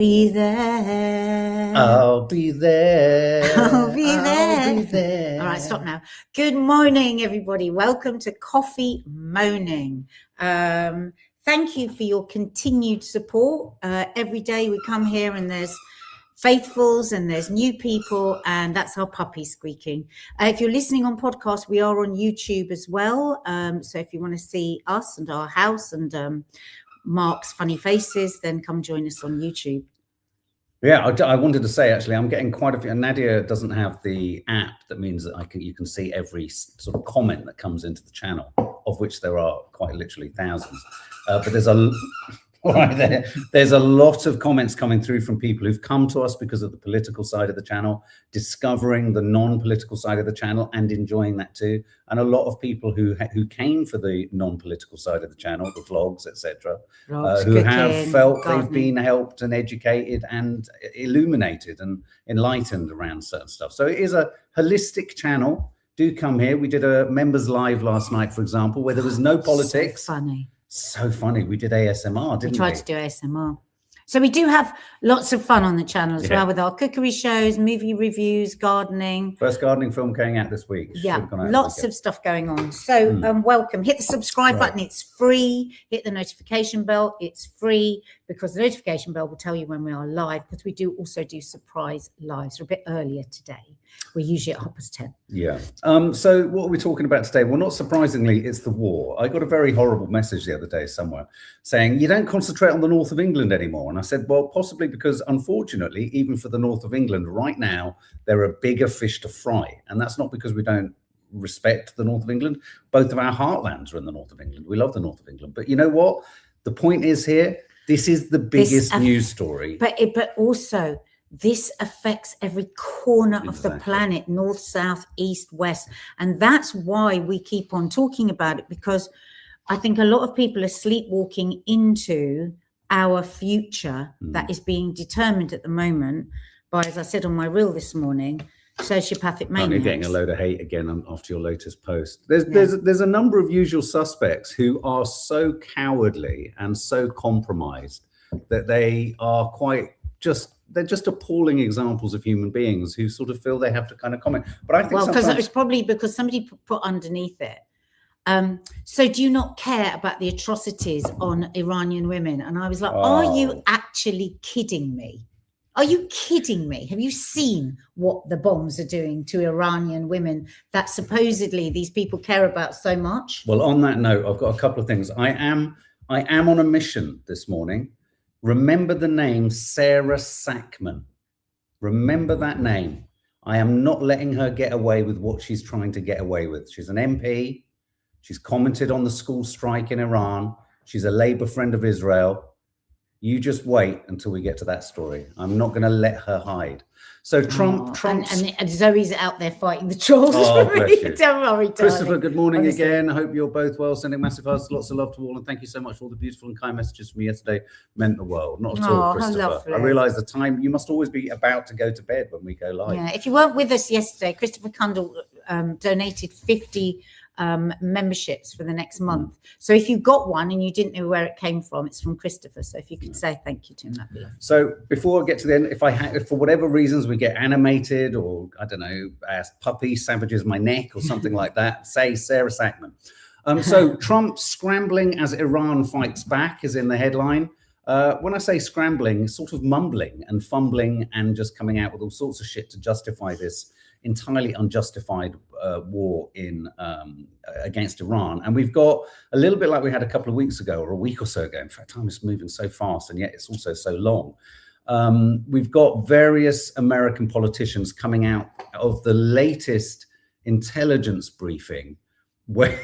Be there. I'll be there. I'll be there. I'll be there. All right, stop now. Good morning, everybody. Welcome to Coffee Moaning. Thank you for your continued support. Every day we come here and there's faithfuls and there's new people, and that's our puppy squeaking. If you're listening on podcast, we are on YouTube as well. So if you want to see us and our house and Mark's funny faces, then come join us on YouTube. Yeah, I wanted to say, actually, I'm getting quite a few. Nadia doesn't have the app that means that you can see every sort of comment that comes into the channel, of which there are quite literally thousands. But there's there's a lot of comments coming through from people who've come to us because of the political side of the channel, discovering the non-political side of the channel and enjoying that too. And a lot of people who came for the non-political side of the channel, the vlogs, etc., who have felt they've been helped and educated and illuminated and enlightened around certain stuff. So it is a holistic channel. Do come here. We did a members live last night, for example, where there was no politics. So funny. So funny. We did ASMR, didn't we? Tried to do ASMR. So we do have lots of fun on the channel as well, with our cookery shows, movie reviews, gardening. First gardening film going out this week. Yeah, lots of stuff going on. So welcome. Hit the subscribe button. It's free. Hit the notification bell. It's free, because the notification bell will tell you when we are live, because we do also do surprise lives. We're a bit earlier today. We're usually at 10:30. Yeah. So what are we talking about today? Well, not surprisingly, it's the war. I got a very horrible message the other day somewhere saying, you don't concentrate on the north of England anymore. And I said, well, possibly because, unfortunately, even for the north of England right now, there are bigger fish to fry. And that's not because we don't respect the north of England. Both of our heartlands are in the north of England. We love the north of England. But you know what? The point is here, this is the biggest news story. But also, this affects every corner of the planet, north, south, east, west. And that's why we keep on talking about it, because I think a lot of people are sleepwalking into our future that is being determined at the moment by, as I said on my reel this morning, sociopathic maniacs. You're getting a load of hate again after your latest post. There's a number of usual suspects who are so cowardly and so compromised that they are they're just appalling examples of human beings who sort of feel they have to kind of comment. But I think because it's probably because somebody put underneath it. So do you not care about the atrocities on Iranian women? And I was like, are you actually kidding me? Are you kidding me? Have you seen what the bombs are doing to Iranian women that supposedly these people care about so much? Well, on that note, I've got a couple of things. I am on a mission this morning. Remember the name Sarah Sackman. Remember that name. I am not letting her get away with what she's trying to get away with. She's an MP. She's commented on the school strike in Iran. She's a Labour friend of Israel. You just wait until we get to that story. I'm not going to let her hide. So Trump and Zoe's out there fighting the trolls. Bless you. Don't worry, darling. Christopher, good morning again. I hope you're both well. Sending massive hugs, lots of love to all, and thank you so much for all the beautiful and kind messages from yesterday. Meant the world. Not at all, Christopher. I realise the time, you must always be about to go to bed when we go live. Yeah, if you weren't with us yesterday, Christopher Cundall donated 50 memberships for the next month. So if you got one and you didn't know where it came from, it's from Christopher. So if you could say thank you to him, that'd be lovely. So before I get to the end, if for whatever reasons we get animated, or I don't know, puppy savages my neck or something like that, say Sarah Sackman. So Trump scrambling as Iran fights back is in the headline. When I say scrambling, sort of mumbling and fumbling and just coming out with all sorts of shit to justify this entirely unjustified war against Iran. And we've got a little bit like we had a couple of weeks ago or a week or so ago. In fact, time is moving so fast, and yet it's also so long. We've got various American politicians coming out of the latest intelligence briefing where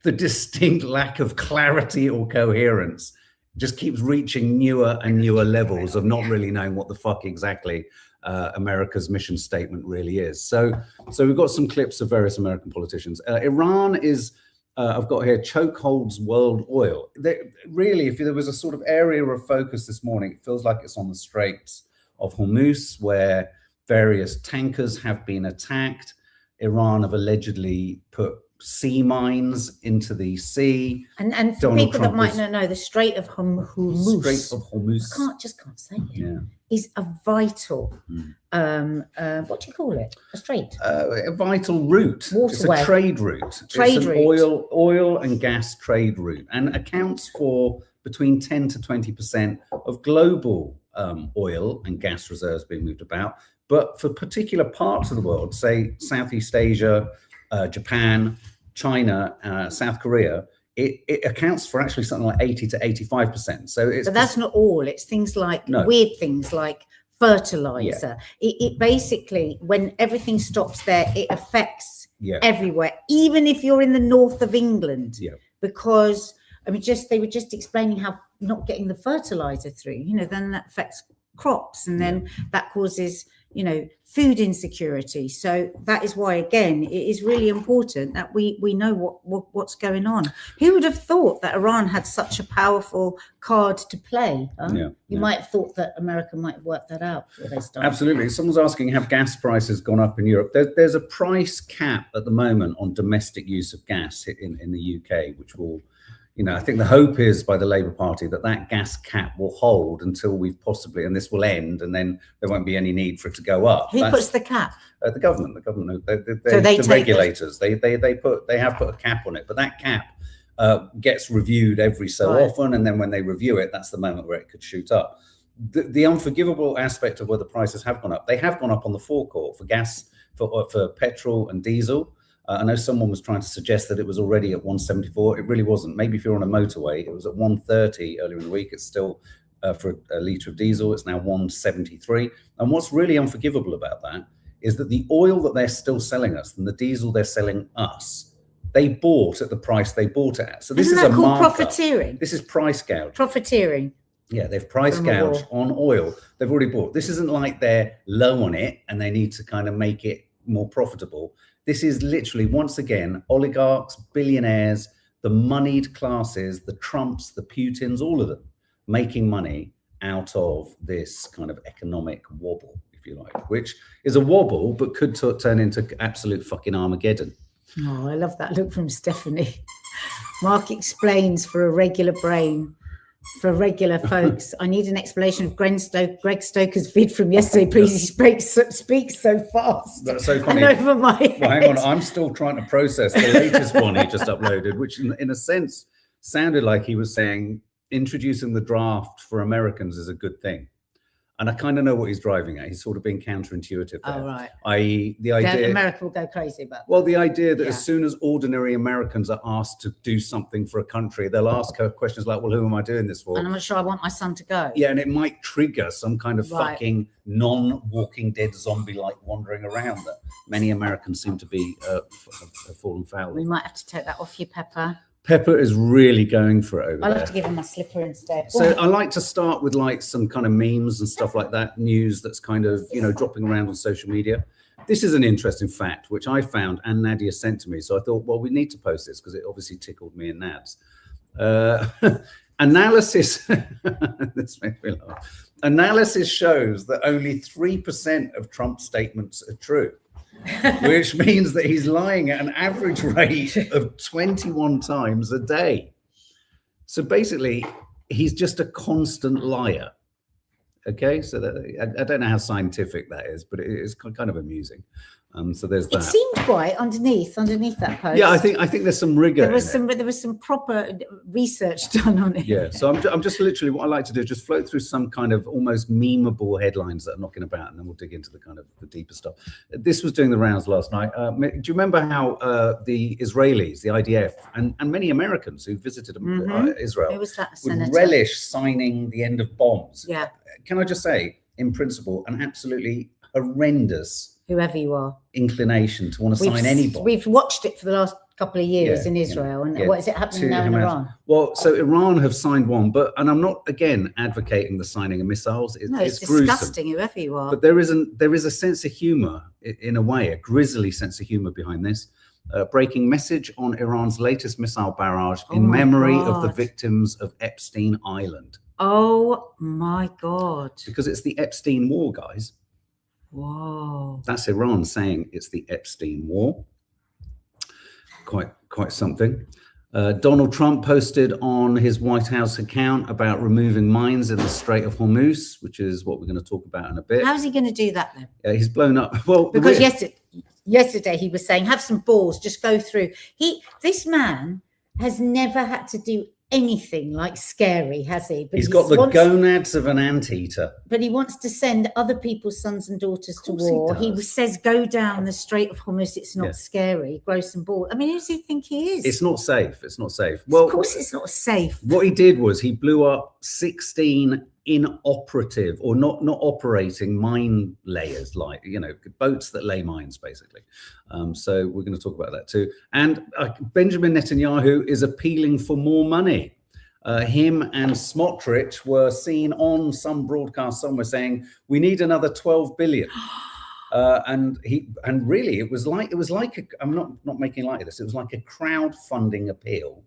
the distinct lack of clarity or coherence just keeps reaching newer and newer levels of not really knowing what the fuck exactly America's mission statement really is. So we've got some clips of various American politicians. Iran is, I've got here, chokeholds world oil. Really, if there was a sort of area of focus this morning, it feels like it's on the Straits of Hormuz, where various tankers have been attacked. Iran have allegedly put sea mines into the sea. And for Donald people Trump that might not know, the Strait of Hormuz. Strait of Hormuz. I can't say it. Yeah. Is a vital, what do you call it? A strait? A vital route. Waterway. It's a trade route. Trade it's an route. oil and gas trade route, and accounts for between 10 to 20% of global oil and gas reserves being moved about. But for particular parts of the world, say Southeast Asia, Japan, China, South Korea, it accounts for actually something like 80 to 85%. So it's, but that's not all. It's things like weird things like fertilizer. Yeah. It basically, when everything stops there, it affects everywhere, even if you're in the north of England. Yeah. Because I mean, they were just explaining how not getting the fertilizer through, then that affects crops, and then that causes, food insecurity. So that is why, again, it is really important that we know what's going on. Who would have thought that Iran had such a powerful card to play? Huh? You might have thought that America might have worked that out before they started. Absolutely. Someone's asking, have gas prices gone up in Europe? There's a price cap at the moment on domestic use of gas in the UK, which will, I think the hope is by the Labour Party that gas cap will hold until we've possibly, and this will end, and then there won't be any need for it to go up. Who puts the cap? The government. The regulators. They have put a cap on it, but that cap gets reviewed every so often, and then when they review it, that's the moment where it could shoot up. The unforgivable aspect of where the prices have gone up, they have gone up on the forecourt for gas, for petrol and diesel. I know someone was trying to suggest that it was already at 174. It really wasn't. Maybe if you're on a motorway, it was at 130 earlier in the week. It's still, for a litre of diesel, it's now 173. And what's really unforgivable about that is that the oil that they're still selling us and the diesel they're selling us, they bought at the price they bought it at. So this is a markup. Profiteering? This is price gouge. Profiteering. Yeah, they've price gouged on oil. They've already bought. This isn't like they're low on it and they need to kind of make it more profitable. This is literally, once again, oligarchs, billionaires, the moneyed classes, the Trumps, the Putins, all of them making money out of this kind of economic wobble, if you like, which is a wobble, but could turn into absolute fucking Armageddon. Oh, I love that look from Stephanie. Mark explains for a regular brain. For regular folks, I need an explanation of Greg Stoker's vid from yesterday. Please, he speaks so fast. That's so funny. And over my head. Well, hang on, I'm still trying to process the latest one he just uploaded, which in a sense sounded like he was saying introducing the draft for Americans is a good thing. And I kind of know what he's driving at. He's sort of being counterintuitive there. Oh, right. I.e., the idea... America will go crazy about that. Well, the idea that as soon as ordinary Americans are asked to do something for a country, they'll ask her questions like, well, who am I doing this for? And I'm not sure I want my son to go. Yeah, and it might trigger some kind of fucking non-Walking Dead zombie-like wandering around that many Americans seem to be have fallen foul of. We might have to take that off you, Pepper. Pepper is really going for it over there. I'll have to give him my slipper instead. So I like to start with like some kind of memes and stuff like that, news that's kind of, dropping around on social media. This is an interesting fact, which I found and Nadia sent to me. So I thought, well, we need to post this because it obviously tickled me and Nads. Analysis, this makes me laugh. Analysis shows that only 3% of Trump's statements are true. Which means that he's lying at an average rate of 21 times a day. So basically, he's just a constant liar. Okay, so I don't know how scientific that is, but it is kind of amusing. So there's that. It seemed quite underneath that post. Yeah, I think there's some rigor. There was some proper research done on it. Yeah, so I'm just literally, what I like to do is just float through some kind of almost memeable headlines that are knocking about, and then we'll dig into the kind of the deeper stuff. This was doing the rounds last night. Do you remember how the Israelis, the IDF, and many Americans who visited Israel would relish signing the end of bombs? Yeah. Can I just say, in principle, an absolutely horrendous, whoever you are, inclination to want to sign any bomb. We've watched it for the last couple of years in Israel, and what is it happening now in Iran? Well, so Iran have signed one, and I'm not again advocating the signing of missiles. It's disgusting, gruesome. Whoever you are. But there is a sense of humor, in a way, a grisly sense of humor behind this. Breaking message on Iran's latest missile barrage in memory of the victims of Epstein Island. Oh my God! Because it's the Epstein War, guys. Whoa. That's Iran saying it's the Epstein War. quite something. Donald Trump posted on his White House account about removing mines in the Strait of Hormuz, which is what we're going to talk about in a bit. How's he going to do that then? He's blown up. Well, because yesterday he was saying, have some balls, just go through. This man has never had to do anything like scary, has he? But he's got the gonads of an anteater. But he wants to send other people's sons and daughters to war. He says, go down the Strait of Hormuz. It's not scary. Grow some balls. I mean, who does he think he is? It's not safe. It's not safe. Well, of course it's not safe. What he did was he blew up 16 inoperative or not operating mine layers, like, you know, boats that lay mines, basically. So we're going to talk about that too. And Benjamin Netanyahu is appealing for more money. Him and Smotrich were seen on some broadcast somewhere saying we need another 12 billion. And really it was like I'm not making light of this. It was like a crowdfunding appeal.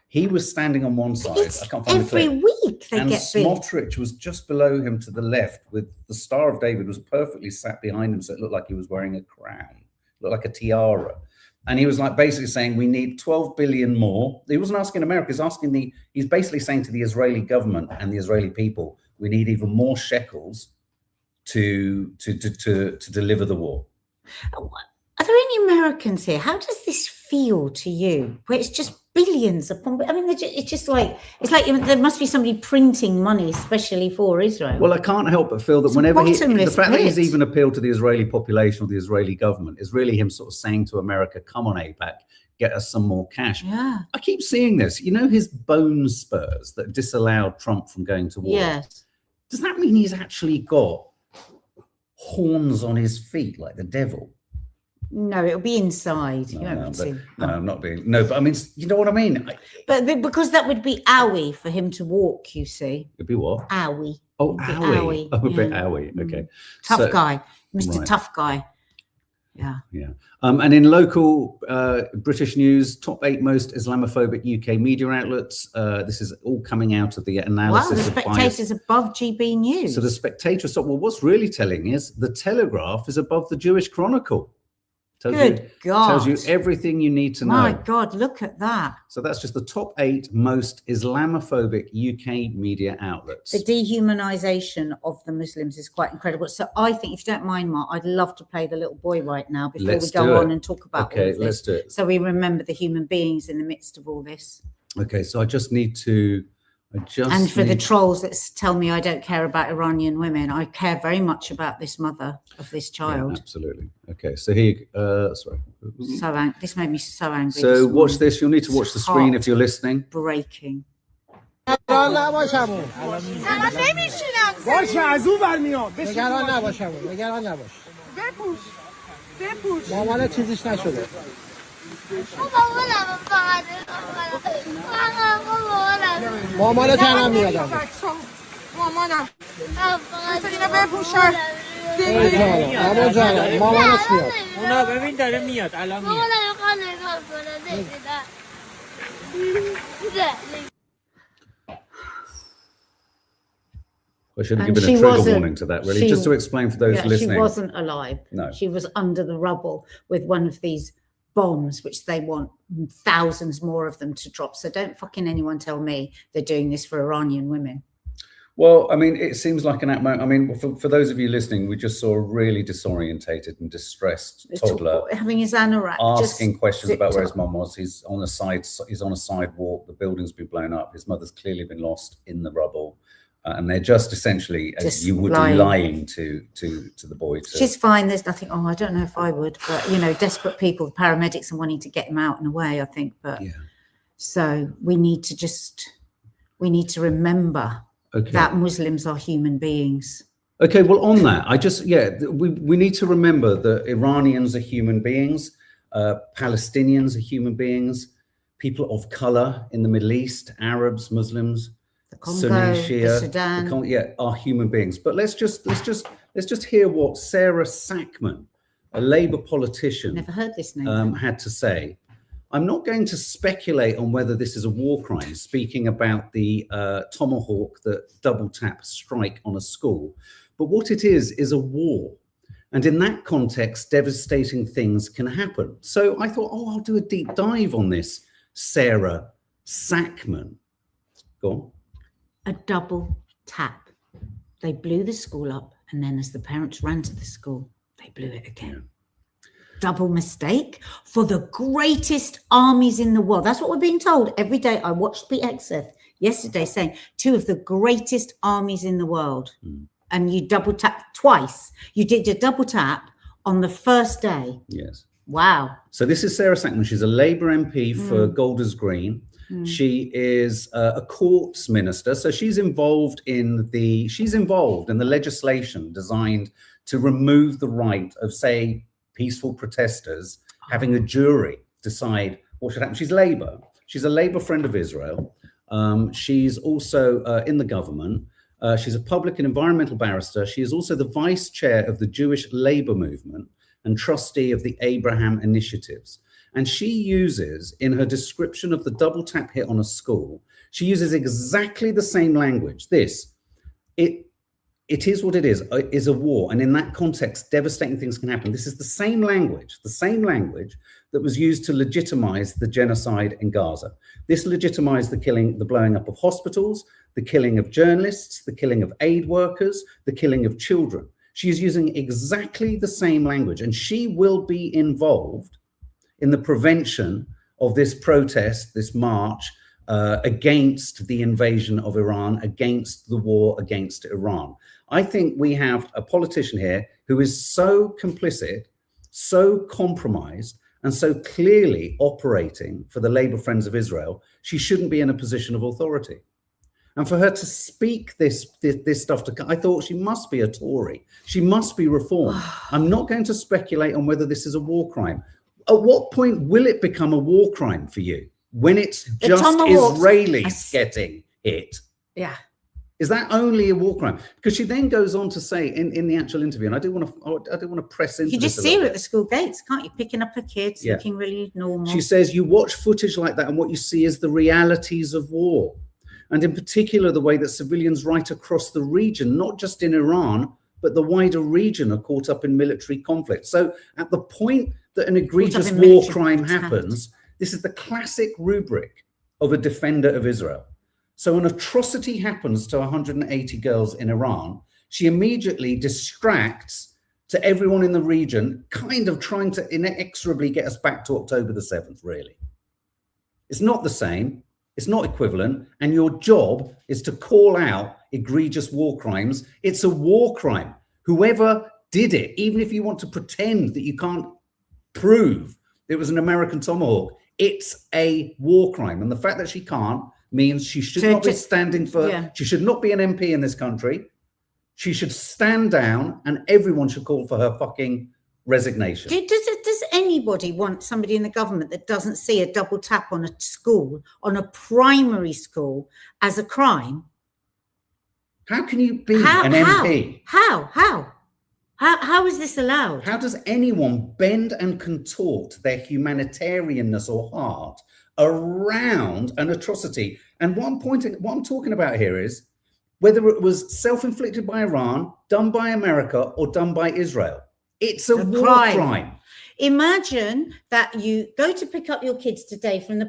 He was standing on one side. I can't find every the clip. Week they and get Smotrich was just below him to the left, with the Star of David was perfectly sat behind him, so it looked like he was wearing a crown, looked like a tiara. And he was like basically saying we need 12 billion more. He wasn't asking America, he's basically saying to the Israeli government and the Israeli people, we need even more shekels to deliver the war. Are there any Americans here? How does this feel to you? Where it's just billions upon, I mean, it's just like, there must be somebody printing money especially for Israel. Well, I can't help but feel that whenever the fact that he's even appealed to the Israeli population or the Israeli government is really him sort of saying to America, come on, AIPAC, get us some more cash. Yeah. I keep seeing this, you know, his bone spurs that disallowed Trump from going to war. Yes. Does that mean he's actually got horns on his feet like the devil? No, it'll be inside. I'm not being. No, but I mean, you know what I mean. But because that would be owie for him to walk. You see, it'd be what? Owie. Oh, owie. Oh, a bit owie. Okay. Tough guy, Mr. Right. Tough guy. Yeah. Yeah. And in local British news, top 8 most Islamophobic UK media outlets. This is all coming out of the analysis. Wow, the Spectator's above GB News. So the Spectator. Well, what's really telling is the Telegraph is above the Jewish Chronicle. Good God. Tells you everything you need to know. My God, look at that. So that's just the top 8 most Islamophobic UK media outlets. The dehumanization of the Muslims is quite incredible. So I think, if you don't mind, Mark, I'd love to play the little boy right now before we go on and talk about all of this. Let's do it. So we remember the human beings in the midst of all this. Okay, so I just need to... the trolls that tell me I don't care about Iranian women, I care very much about this mother of this child. Yeah, absolutely. Okay, so here, sorry. This made me so angry. So watch this. You'll need to watch the screen if you're listening. Breaking. مامانت هم میاد مامانم اینا بپوشن مامان جانم مامانش میاد اونا ببین داره میاد الان میاد I should have given a trigger warning to that, really, just to explain for those listening. She wasn't alive. No. She was under the rubble with one of these bombs, which they want thousands more of them to drop. So don't fucking anyone tell me they're doing this for Iranian women. Well, I mean, it seems like an I mean, for those of you listening, we just saw a really disorientated and distressed toddler having his anorak, asking questions about where his mum was. He's on a sidewalk. The building's been blown up. His mother's clearly been lost in the rubble. And they're just essentially, as you would be, lying to the boy. She's fine. There's nothing. Oh, I don't know if I would, but you know, desperate people, the paramedics, are wanting to get him out and away, I think. But so we need to remember that Muslims are human beings. Okay, well, on that, we need to remember that Iranians are human beings, Palestinians are human beings, people of color in the Middle East, Arabs, Muslims. The Congo, Sunni, Shia, the Sudan, are human beings. But let's just hear what Sarah Sackman, a Labour politician, never heard this name, had to say. I'm not going to speculate on whether this is a war crime, speaking about the tomahawk that double tap strike on a school. But what it is a war. And in that context, devastating things can happen. So I thought, oh, I'll do a deep dive on this Sarah Sackman. Go on. A double tap. They blew the school up, and then as the parents ran to the school, they blew it again. Yeah. Double mistake for the greatest armies in the world. That's what we're being told every day. I watched the excerpt yesterday saying 2 of the greatest armies in the world. And you double tap twice. You did your double tap on the first day. Yes. Wow. So this is Sarah Sackman. She's a Labour MP for Golders Green. She is a courts minister. So she's involved in the legislation designed to remove the right of, say, peaceful protesters having a jury decide what should happen. She's Labour. She's a Labour friend of Israel. She's also in the government. She's a public and environmental barrister. She is also the vice chair of the Jewish Labour Movement and trustee of the Abraham Initiatives. And she uses, in her description of the double tap hit on a school, she uses exactly the same language. It is what it is a war. And in that context, devastating things can happen. This is the same language that was used to legitimize the genocide in Gaza. This legitimized the blowing up of hospitals, the killing of journalists, the killing of aid workers, the killing of children. She is using exactly the same language, and she will be involved in the prevention of this protest, this march against the invasion of Iran, against the war against Iran. I think we have a politician here who is so complicit, so compromised, and so clearly operating for the Labour Friends of Israel, she shouldn't be in a position of authority. And for her to speak this stuff, I thought she must be a Tory. She must be reformed. I'm not going to speculate on whether this is a war crime. At what point will it become a war crime for you? When it's just Israelis getting hit? Yeah. Is that only a war crime? Because she then goes on to say in the actual interview, and I do want to press into this. You just see her at the school gates, can't you? Picking up her kids, looking really normal. She says you watch footage like that, and what you see is the realities of war. And in particular, the way that civilians right across the region, not just in Iran, but the wider region, are caught up in military conflict. So at the point that an egregious war crime happens, this is the classic rubric of a defender of Israel. So an atrocity happens to 180 girls in Iran. She immediately distracts to everyone in the region, kind of trying to inexorably get us back to October the 7th, really. It's not the same. It's not equivalent. And your job is to call out egregious war crimes. It's a war crime. Whoever did it, even if you want to pretend that you can't prove it was an American Tomahawk, it's a war crime. And the fact that she can't means she should not be standing for, she should not be an MP in this country. She should stand down, and everyone should call for her fucking resignation. Does anybody want somebody in the government that doesn't see a double tap on a school, on a primary school, as a crime? How can you be an MP? How is this allowed? How does anyone bend and contort their humanitarianness or heart around an atrocity? And what I'm talking about here is whether it was self-inflicted by Iran, done by America, or done by Israel. It's a war crime. Imagine that you go to pick up your kids today from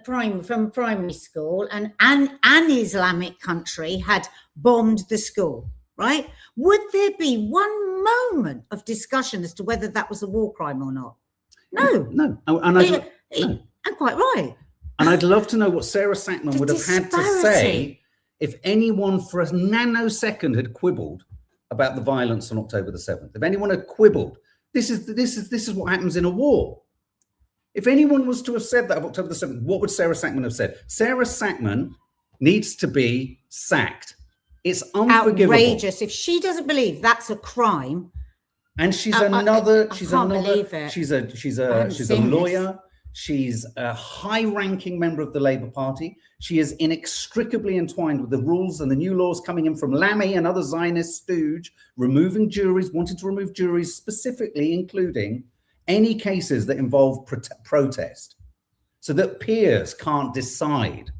primary school, and an Islamic country had bombed the school, right? Would there be one moment of discussion as to whether that was a war crime or not? No. And quite right. And I'd love to know what Sarah Sackman would have had to say if anyone for a nanosecond had quibbled about the violence on October the 7th. If anyone had quibbled, this is what happens in a war. If anyone was to have said that of October the 7th, what would Sarah Sackman have said? Sarah Sackman needs to be sacked. It's unforgivable. Outrageous. If she doesn't believe that's a crime. And she's a lawyer. She's a high-ranking member of the Labour Party. She is inextricably entwined with the rules and the new laws coming in from Levy and other Zionist stooge, wanting to remove juries, specifically including any cases that involve protest, so that peers can't decide.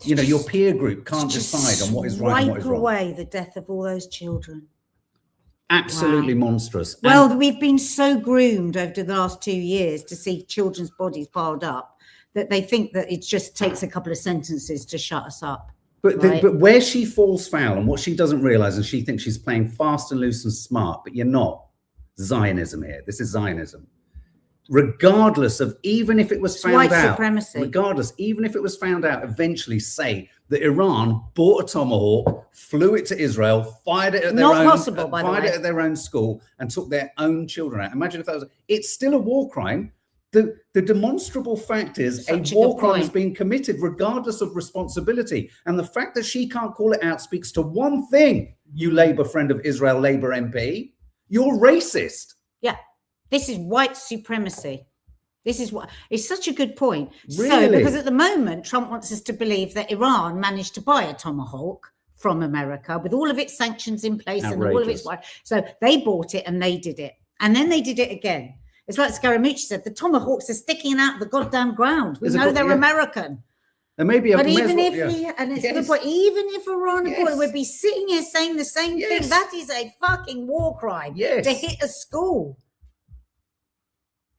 Your peer group can't decide on what is right and what is wrong. Wipe away the death of all those children. Absolutely monstrous. Well, we've been so groomed over the last 2 years to see children's bodies piled up that they think that it just takes a couple of sentences to shut us up. But, right? but where she falls foul and what she doesn't realize, and she thinks she's playing fast and loose and smart, but you're not. Zionism here. This is Zionism. Regardless of, even if it was found white out, supremacy. Regardless, even if it was found out, eventually say that Iran bought a Tomahawk, flew it to Israel, fired it at their at their own school, and took their own children out. Imagine if that was. It's still a war crime. The demonstrable fact is a war crime is being committed regardless of responsibility. And the fact that she can't call it out speaks to one thing, you Labour friend of Israel, Labour MP, you're racist. Yeah, this is white supremacy. This is what it's such a good point. Really? So, because at the moment, Trump wants us to believe that Iran managed to buy a Tomahawk from America with all of its sanctions in place and all of its. So they bought it and they did it. And then they did it again. It's like Scaramucci said, the Tomahawks are sticking out the goddamn ground. We know they're American. And maybe but even if even if Iran would be sitting here saying the same thing, that is a fucking war crime to hit a school.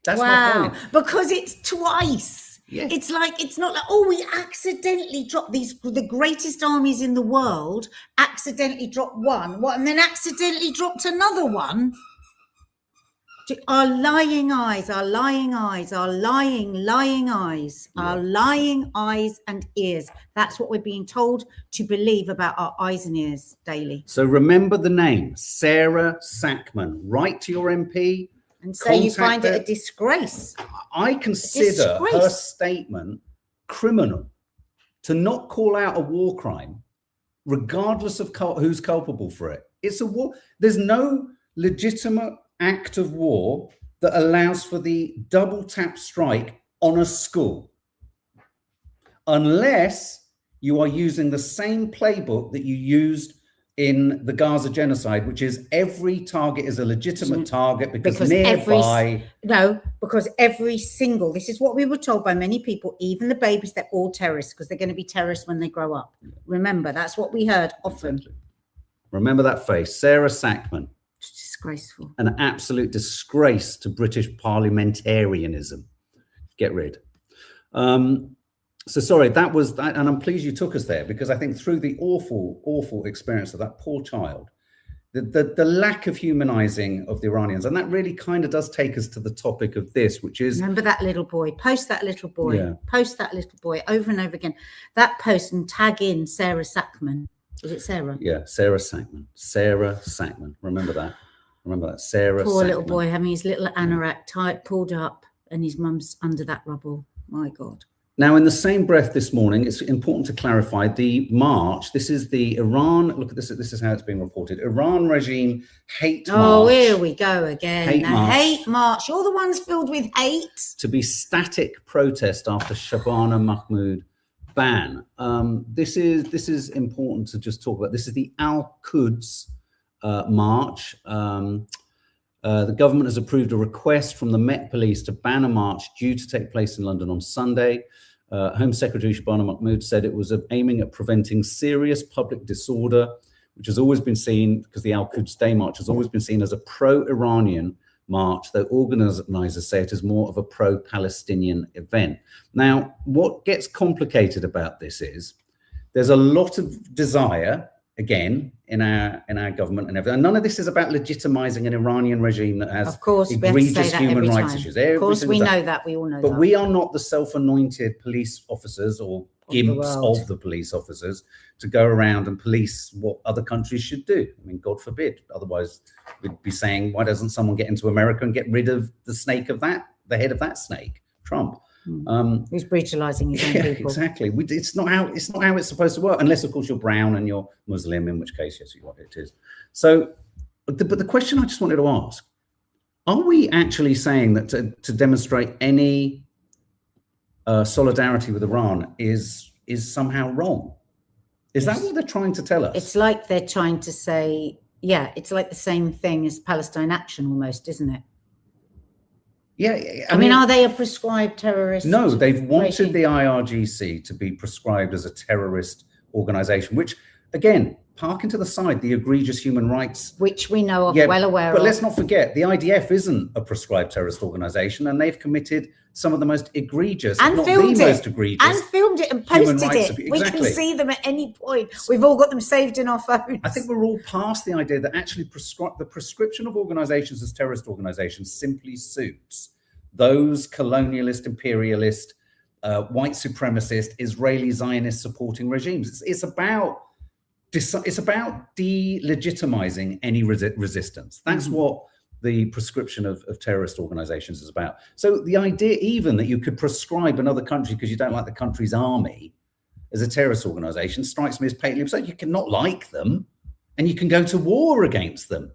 That's my point. Because it's twice. Yeah. It's like, it's not like, oh, we accidentally dropped the greatest armies in the world, accidentally dropped one, and then accidentally dropped another one. Our lying eyes, our lying eyes, our lying eyes, our lying eyes and ears. That's what we're being told to believe about our eyes and ears daily. So remember the name, Sarah Sackman. Write to your MP. And say you find it a disgrace. I consider her statement criminal. To not call out a war crime, regardless of who's culpable for it. It's a war. There's no legitimate act of war that allows for the double tap strike on a school, unless you are using the same playbook that you used in the Gaza genocide, which is every target is a legitimate target because nearby. Because every single, this is what we were told by many people, even the babies, they're all terrorists because they're going to be terrorists when they grow up. Remember, that's what we heard often. Exactly. Remember that face, Sarah Sackman. Disgraceful. An absolute disgrace to British parliamentarianism. Get rid. So sorry, that was that, and I'm pleased you took us there because I think through the awful experience of that poor child, the lack of humanizing of the Iranians, and that really kind of does take us to the topic of this, which is remember that little boy. Post that little boy. Post that little boy over and over again. That post and tag in Sarah Sackman. Was it Sarah? Yeah, Sarah Sackman. Sarah Sackman. Remember that. Remember that. Sarah Poor Sackman. Little boy having his little anorak pulled up and his mum's under that rubble. My God. Now, in the same breath this morning, it's important to clarify the march. This is the Iran. Look at this. This is how it's being reported. Iran regime hate march. Oh, here we go again. Hate march. You're the ones filled with hate. To be static protest after Shabana Mahmoud ban. This is important to just talk about. This is the Al-Quds march. The government has approved a request from the Met Police to ban a march due to take place in London on Sunday. Home Secretary Shabana Mahmoud said it was aiming at preventing serious public disorder, which has always been seen, because the Al-Quds Day March has always been seen as a pro-Iranian march, though organizers say it is more of a pro-Palestinian event. Now, what gets complicated about this is there's a lot of desire, again, in our government and everything. And none of this is about legitimizing an Iranian regime that has egregious human rights issues. Of course, we know that. We all know that. But we are not the self-anointed police officers or gimps of the police officers to go around and police what other countries should do. I mean, God forbid. Otherwise, we'd be saying, why doesn't someone get into America and get rid of the head of that snake, Trump? Who's brutalizing his own people. Exactly. It's not how it's supposed to work, unless of course you're brown and you're Muslim, in which case yes, it is. So, but the question I just wanted to ask: are we actually saying that to demonstrate any solidarity with Iran is somehow wrong? Is that what they're trying to tell us? It's like they're trying to say, it's like the same thing as Palestine Action, almost, isn't it? Yeah, I mean, are they a prescribed terrorist? No, they've wanted the IRGC to be prescribed as a terrorist organization, which Again, parking to the side the egregious human rights, which we know of, well aware of. But let's not forget, the IDF isn't a proscribed terrorist organization, and they've committed some of the most egregious, and if not filmed the it, most egregious, and filmed it and posted it. Exactly. We can see them at any point. We've all got them saved in our phones. I think we're all past the idea that actually the prescription of organizations as terrorist organizations simply suits those colonialist, imperialist, white supremacist, Israeli Zionist supporting regimes. It's about delegitimizing any resistance. That's what the prescription of terrorist organizations is about. So the idea even that you could prescribe another country because you don't like the country's army as a terrorist organization strikes me as patently absurd. You cannot like them and you can go to war against them.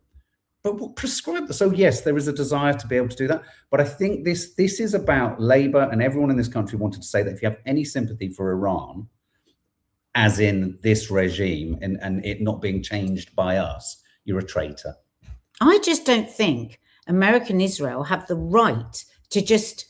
But what prescribe them? So yes, there is a desire to be able to do that. But I think this is about Labour and everyone in this country wanted to say that if you have any sympathy for Iran, as in this regime and it not being changed by us, you're a traitor. I just don't think America and Israel have the right to just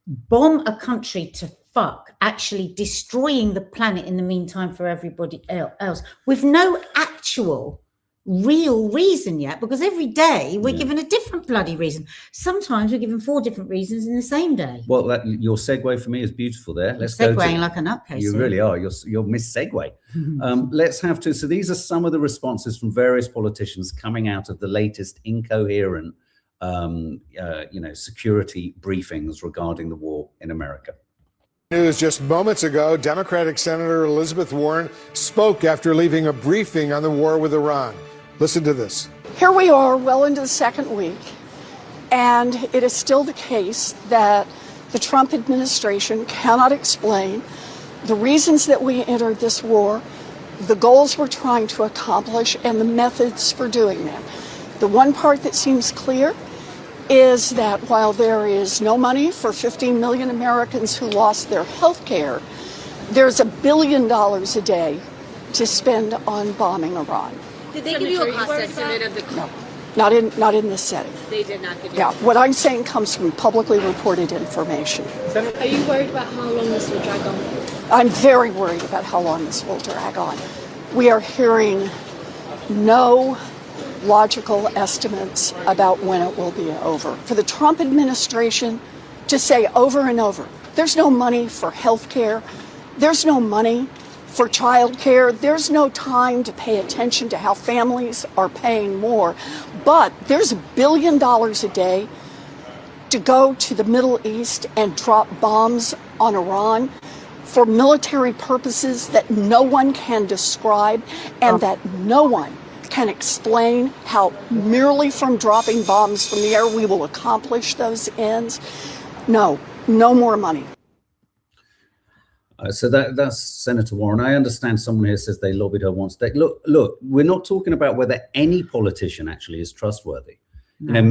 bomb a country to fuck, actually destroying the planet in the meantime for everybody else, with no actual real reason yet, because every day we're given a different bloody reason. Sometimes we're given 4 different reasons in the same day. Well, your segue for me is beautiful there. Let's segueing like a nutcase. You really are. You're Miss Segue. Let's have to. So these are some of the responses from various politicians coming out of the latest incoherent, security briefings regarding the war in America. News just moments ago, Democratic Senator Elizabeth Warren spoke after leaving a briefing on the war with Iran. Listen to this. Here we are, well into the second week, and it is still the case that the Trump administration cannot explain the reasons that we entered this war, the goals we're trying to accomplish, and the methods for doing them. The one part that seems clear is that while there is no money for 15 million Americans who lost their health care, there's $1 billion a day to spend on bombing Iran. Did they give you a cost estimate of the No, not in this setting. They did not give you. Yeah, what I'm saying comes from publicly reported information. Are you worried about how long this will drag on? I'm very worried about how long this will drag on. We are hearing no logical estimates about when it will be over. For the Trump administration to say over and over, there's no money for health care, there's no money for child care, there's no time to pay attention to how families are paying more, but there's $1 billion a day to go to the Middle East and drop bombs on Iran for military purposes that no one can describe and that no one can explain how merely from dropping bombs from the air we will accomplish those ends. No more money. So that's Senator Warren. I understand someone here says they lobbied her once. Look, we're not talking about whether any politician actually is trustworthy. No.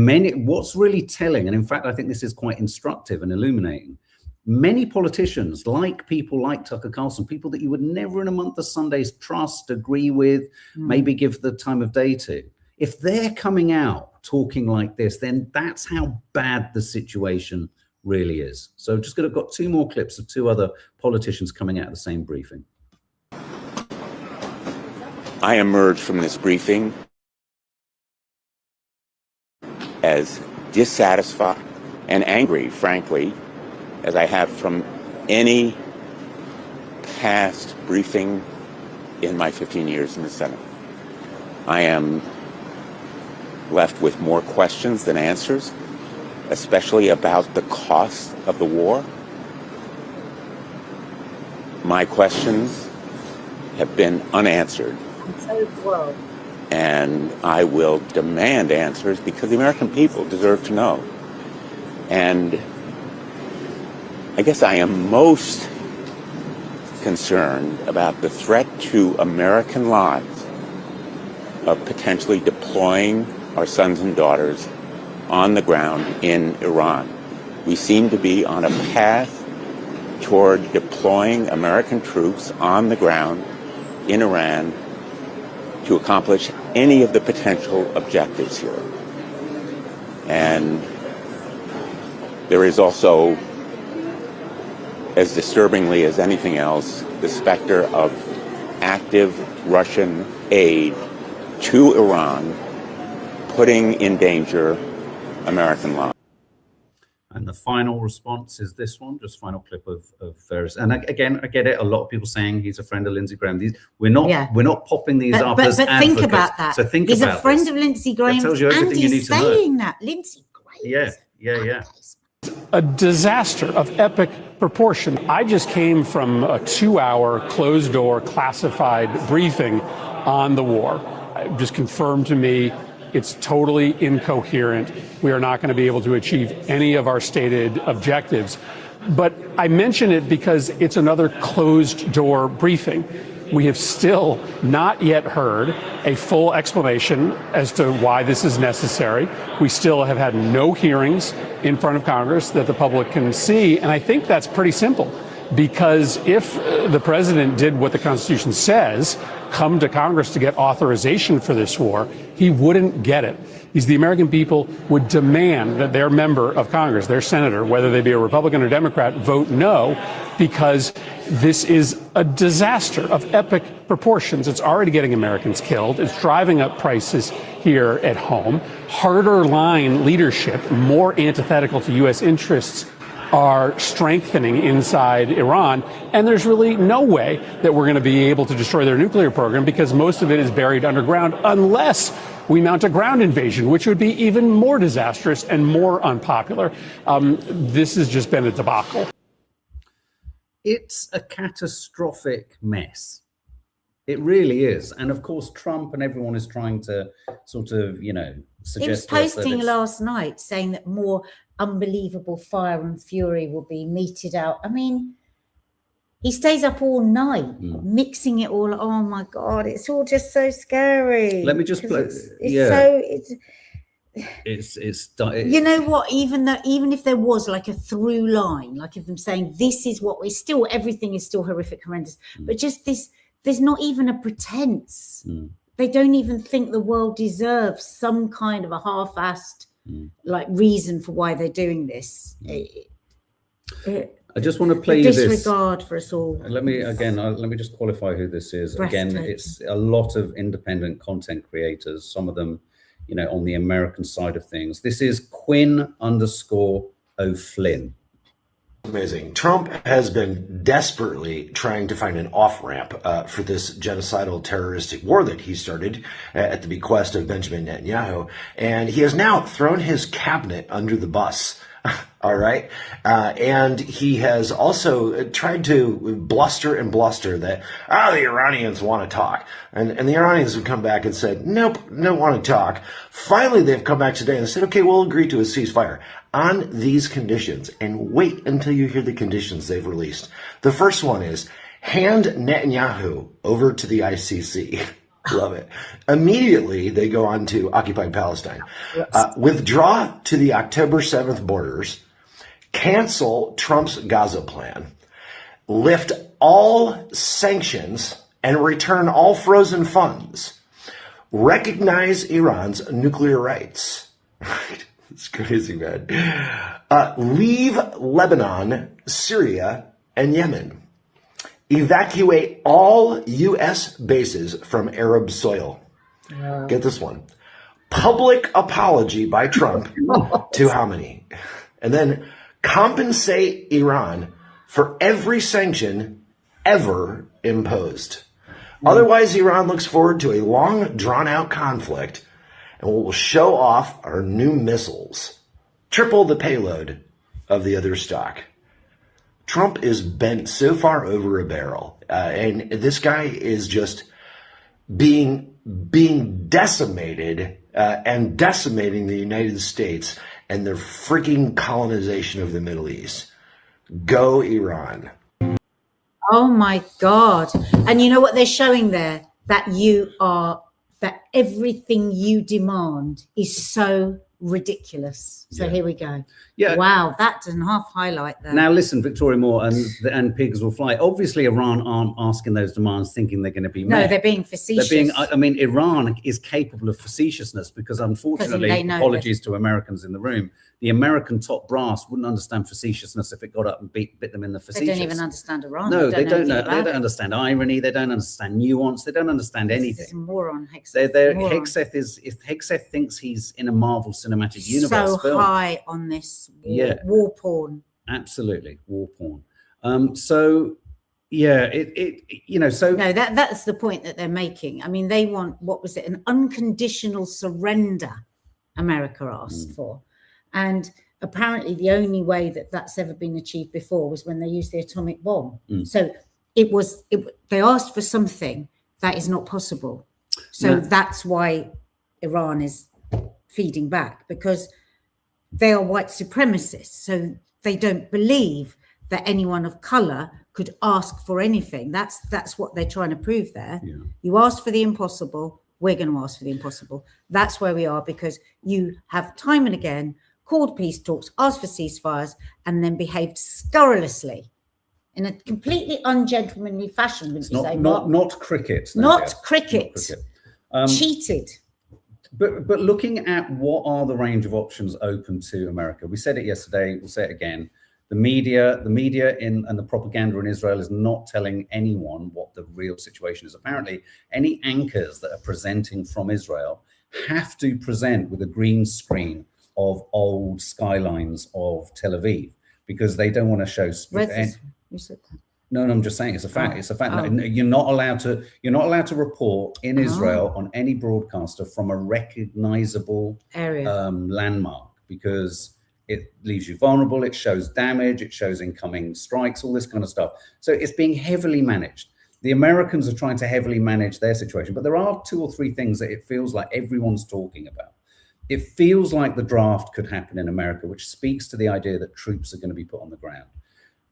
What's really telling, and in fact, I think this is quite instructive and illuminating. Many politicians, like people like Tucker Carlson, people that you would never in a month of Sundays trust, agree with, maybe give the time of day to, if they're coming out talking like this, then that's how bad the situation really is. So just got 2 more clips of 2 other politicians coming out of the same briefing. I emerged from this briefing as dissatisfied and angry, frankly, as I have from any past briefing in my 15 years in the Senate. I am left with more questions than answers, especially about the cost of the war. My questions have been unanswered. And I will demand answers because the American people deserve to know. And I guess I am most concerned about the threat to American lives of potentially deploying our sons and daughters on the ground in Iran. We seem to be on a path toward deploying American troops on the ground in Iran to accomplish any of the potential objectives here. And there is also, as disturbingly as anything else, the specter of active Russian aid to Iran, putting in danger American lives. And the final response is this one, just final clip of Ferris. And again, I get it. A lot of people saying he's a friend of Lindsey Graham. We're not popping these up as but advocates. think about that. So think he's about a friend this. of Lindsey Graham, That tells you everything and you need he's to know. saying that Lindsey Graham. Yeah. A disaster of epic proportion. I just came from a 2-hour closed-door classified briefing on the war. It just confirmed to me it's totally incoherent. We are not going to be able to achieve any of our stated objectives. But I mention it because it's another closed-door briefing. We have still not yet heard a full explanation as to why this is necessary. We still have had no hearings in front of Congress that the public can see. And I think that's pretty simple, because if the president did what the Constitution says, come to Congress to get authorization for this war, he wouldn't get it. The American people would demand that their member of Congress, their senator, whether they be a Republican or Democrat, vote no, because this is a disaster of epic proportions. It's already getting Americans killed. It's driving up prices here at home. Harder line leadership, more antithetical to U.S. interests, are strengthening inside Iran, and there's really no way that we're going to be able to destroy their nuclear program, because most of it is buried underground, unless we mount a ground invasion, which would be even more disastrous and more unpopular. This has just been a debacle. It's a catastrophic mess. It really is. And of course, Trump and everyone is trying to sort of, suggest. He was posting last night saying that more unbelievable fire and fury will be meted out. I mean, he stays up all night mixing it all. Oh my God, it's all just so scary. Let me just play. You know what? Even if there was like a through line, like if them saying this is what we're still, everything is still horrific, horrendous, but just this, there's not even a pretense. They don't even think the world deserves some kind of a half-assed like reason for why they're doing this. I just want to play you this. Disregard for us all. Let me just qualify who this is. Again, it's a lot of independent content creators, some of them, on the American side of things. This is Quinn_O'Flynn. Amazing. Trump has been desperately trying to find an off-ramp for this genocidal terroristic war that he started at the bequest of Benjamin Netanyahu. And he has now thrown his cabinet under the bus. All right. And he has also tried to bluster that, the Iranians want to talk. And the Iranians have come back and said, nope, don't want to talk. Finally, they've come back today and said, okay, we'll agree to a ceasefire on these conditions. And wait until you hear the conditions they've released. The first one is hand Netanyahu over to the ICC. Love it. Immediately, they go on to occupied Palestine. Withdraw to the October 7th borders. Cancel Trump's Gaza plan. Lift all sanctions and return all frozen funds. Recognize Iran's nuclear rights. It's crazy, man. Leave Lebanon, Syria, and Yemen. Evacuate all U.S. bases from Arab soil. Get this one. Public apology by Trump to how many? And then compensate Iran for every sanction ever imposed. Otherwise, Iran looks forward to a long, drawn-out conflict and will show off our new missiles. Triple the payload of the other stock. Trump is bent so far over a barrel, and this guy is just being decimated and decimating the United States and their freaking colonization of the Middle East. Go Iran. Oh my God. And you know what they're showing there? That everything you demand is so ridiculous. So Yeah. here we go. Yeah. Wow, that doesn't half highlight that. Now listen, Victoria Moore, and pigs will fly. Obviously, Iran aren't asking those demands thinking they're going to be met. No, they're being facetious. I mean, Iran is capable of facetiousness because unfortunately, apologies to Americans in the room, the American top brass wouldn't understand facetiousness if it got up and bit them in the facetious. They don't even understand Iran. No, they don't know. They don't understand irony. They don't understand nuance. They don't understand anything. This is moron, Hegseth. Hegseth thinks he's in a Marvel Cinematic Universe so film. high on this war porn. Absolutely, war porn. So yeah, no, that's the point that they're making. I mean, they want, what was it, an unconditional surrender America asked for. And apparently the only way that that's ever been achieved before was when they used the atomic bomb. So they asked for something that is not possible. So that's why Iran is feeding back, because they are white supremacists. So they don't believe that anyone of color could ask for anything. That's what they're trying to prove there. Yeah. You asked for the impossible, we're going to ask for the impossible. That's where we are, because you have time and again called peace talks, asked for ceasefires, and then behaved scurrilously in a completely ungentlemanly fashion. Would you say? Not cricket. Not cricket. Cheated. But looking at what are the range of options open to America, we said it yesterday, we'll say it again. The media and the propaganda in Israel is not telling anyone what the real situation is. Apparently, any anchors that are presenting from Israel have to present with a green screen of old skylines of Tel Aviv, because they don't want to show. You said that. No, I'm just saying it's a fact. It's a fact. That you're not allowed to report in Israel on any broadcaster from a recognizable area landmark, because it leaves you vulnerable. It shows damage. It shows incoming strikes. All this kind of stuff. So it's being heavily managed. The Americans are trying to heavily manage their situation, but there are 2 or 3 things that it feels like everyone's talking about. It feels like the draft could happen in America, which speaks to the idea that troops are going to be put on the ground.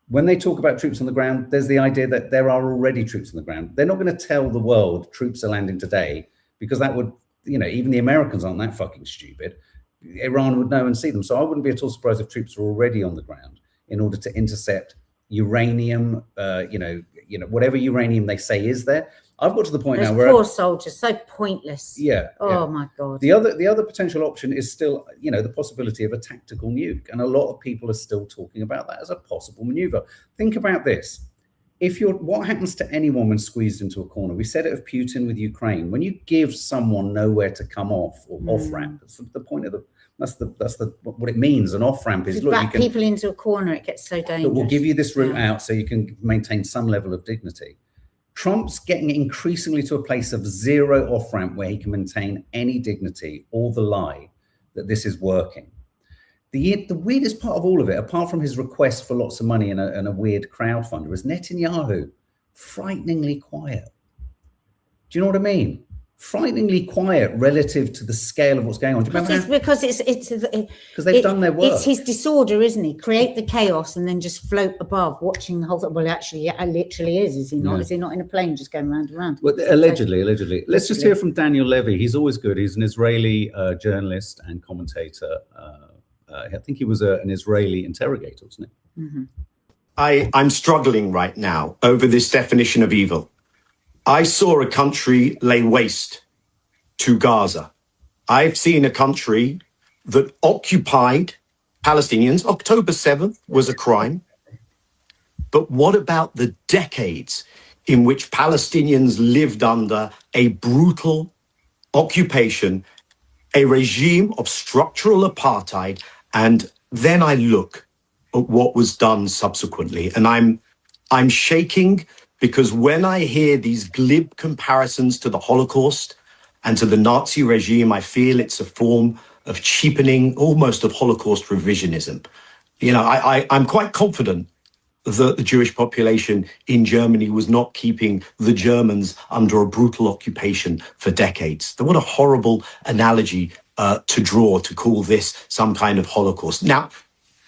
When they talk about troops on the ground, there's the idea that there are already troops on the ground. They're not going to tell the world troops are landing today, because that would, even the Americans aren't that fucking stupid. Iran would know and see them. So I wouldn't be at all surprised if troops are already on the ground in order to intercept uranium, whatever uranium they say is there. I've got to the point now where poor soldiers, so pointless. Yeah. Oh my God. The other potential option is still, the possibility of a tactical nuke, and a lot of people are still talking about that as a possible maneuver. Think about this: what happens to anyone when squeezed into a corner? We said it of Putin with Ukraine. When you give someone nowhere to come off or off ramp, that's the point of that's what it means. An off ramp is, you can people into a corner. It gets so dangerous. We'll give you this route out so you can maintain some level of dignity. Trump's getting increasingly to a place of zero off-ramp where he can maintain any dignity, or the lie that this is working. The weirdest part of all of it, apart from his request for lots of money and a weird crowdfunder, is Netanyahu frighteningly quiet. Do you know what I mean? Frighteningly quiet relative to the scale of what's going on. Because they've done their work. It's his disorder, isn't he? Create the chaos and then just float above, watching the whole thing. Well, actually, it literally is he not? Yeah. Is he not in a plane just going round and round? Well, allegedly. Let's just hear from Daniel Levy. He's always good. He's an Israeli journalist and commentator. I think he was an Israeli interrogator, wasn't he? Mm-hmm. I'm struggling right now over this definition of evil. I saw a country lay waste to Gaza. I've seen a country that occupied Palestinians. October 7th was a crime. But what about the decades in which Palestinians lived under a brutal occupation, a regime of structural apartheid? And then I look at what was done subsequently, and I'm shaking, because when I hear these glib comparisons to the Holocaust and to the Nazi regime, I feel it's a form of cheapening, almost of Holocaust revisionism. I'm quite confident that the Jewish population in Germany was not keeping the Germans under a brutal occupation for decades. What a horrible analogy to draw, to call this some kind of Holocaust. Now,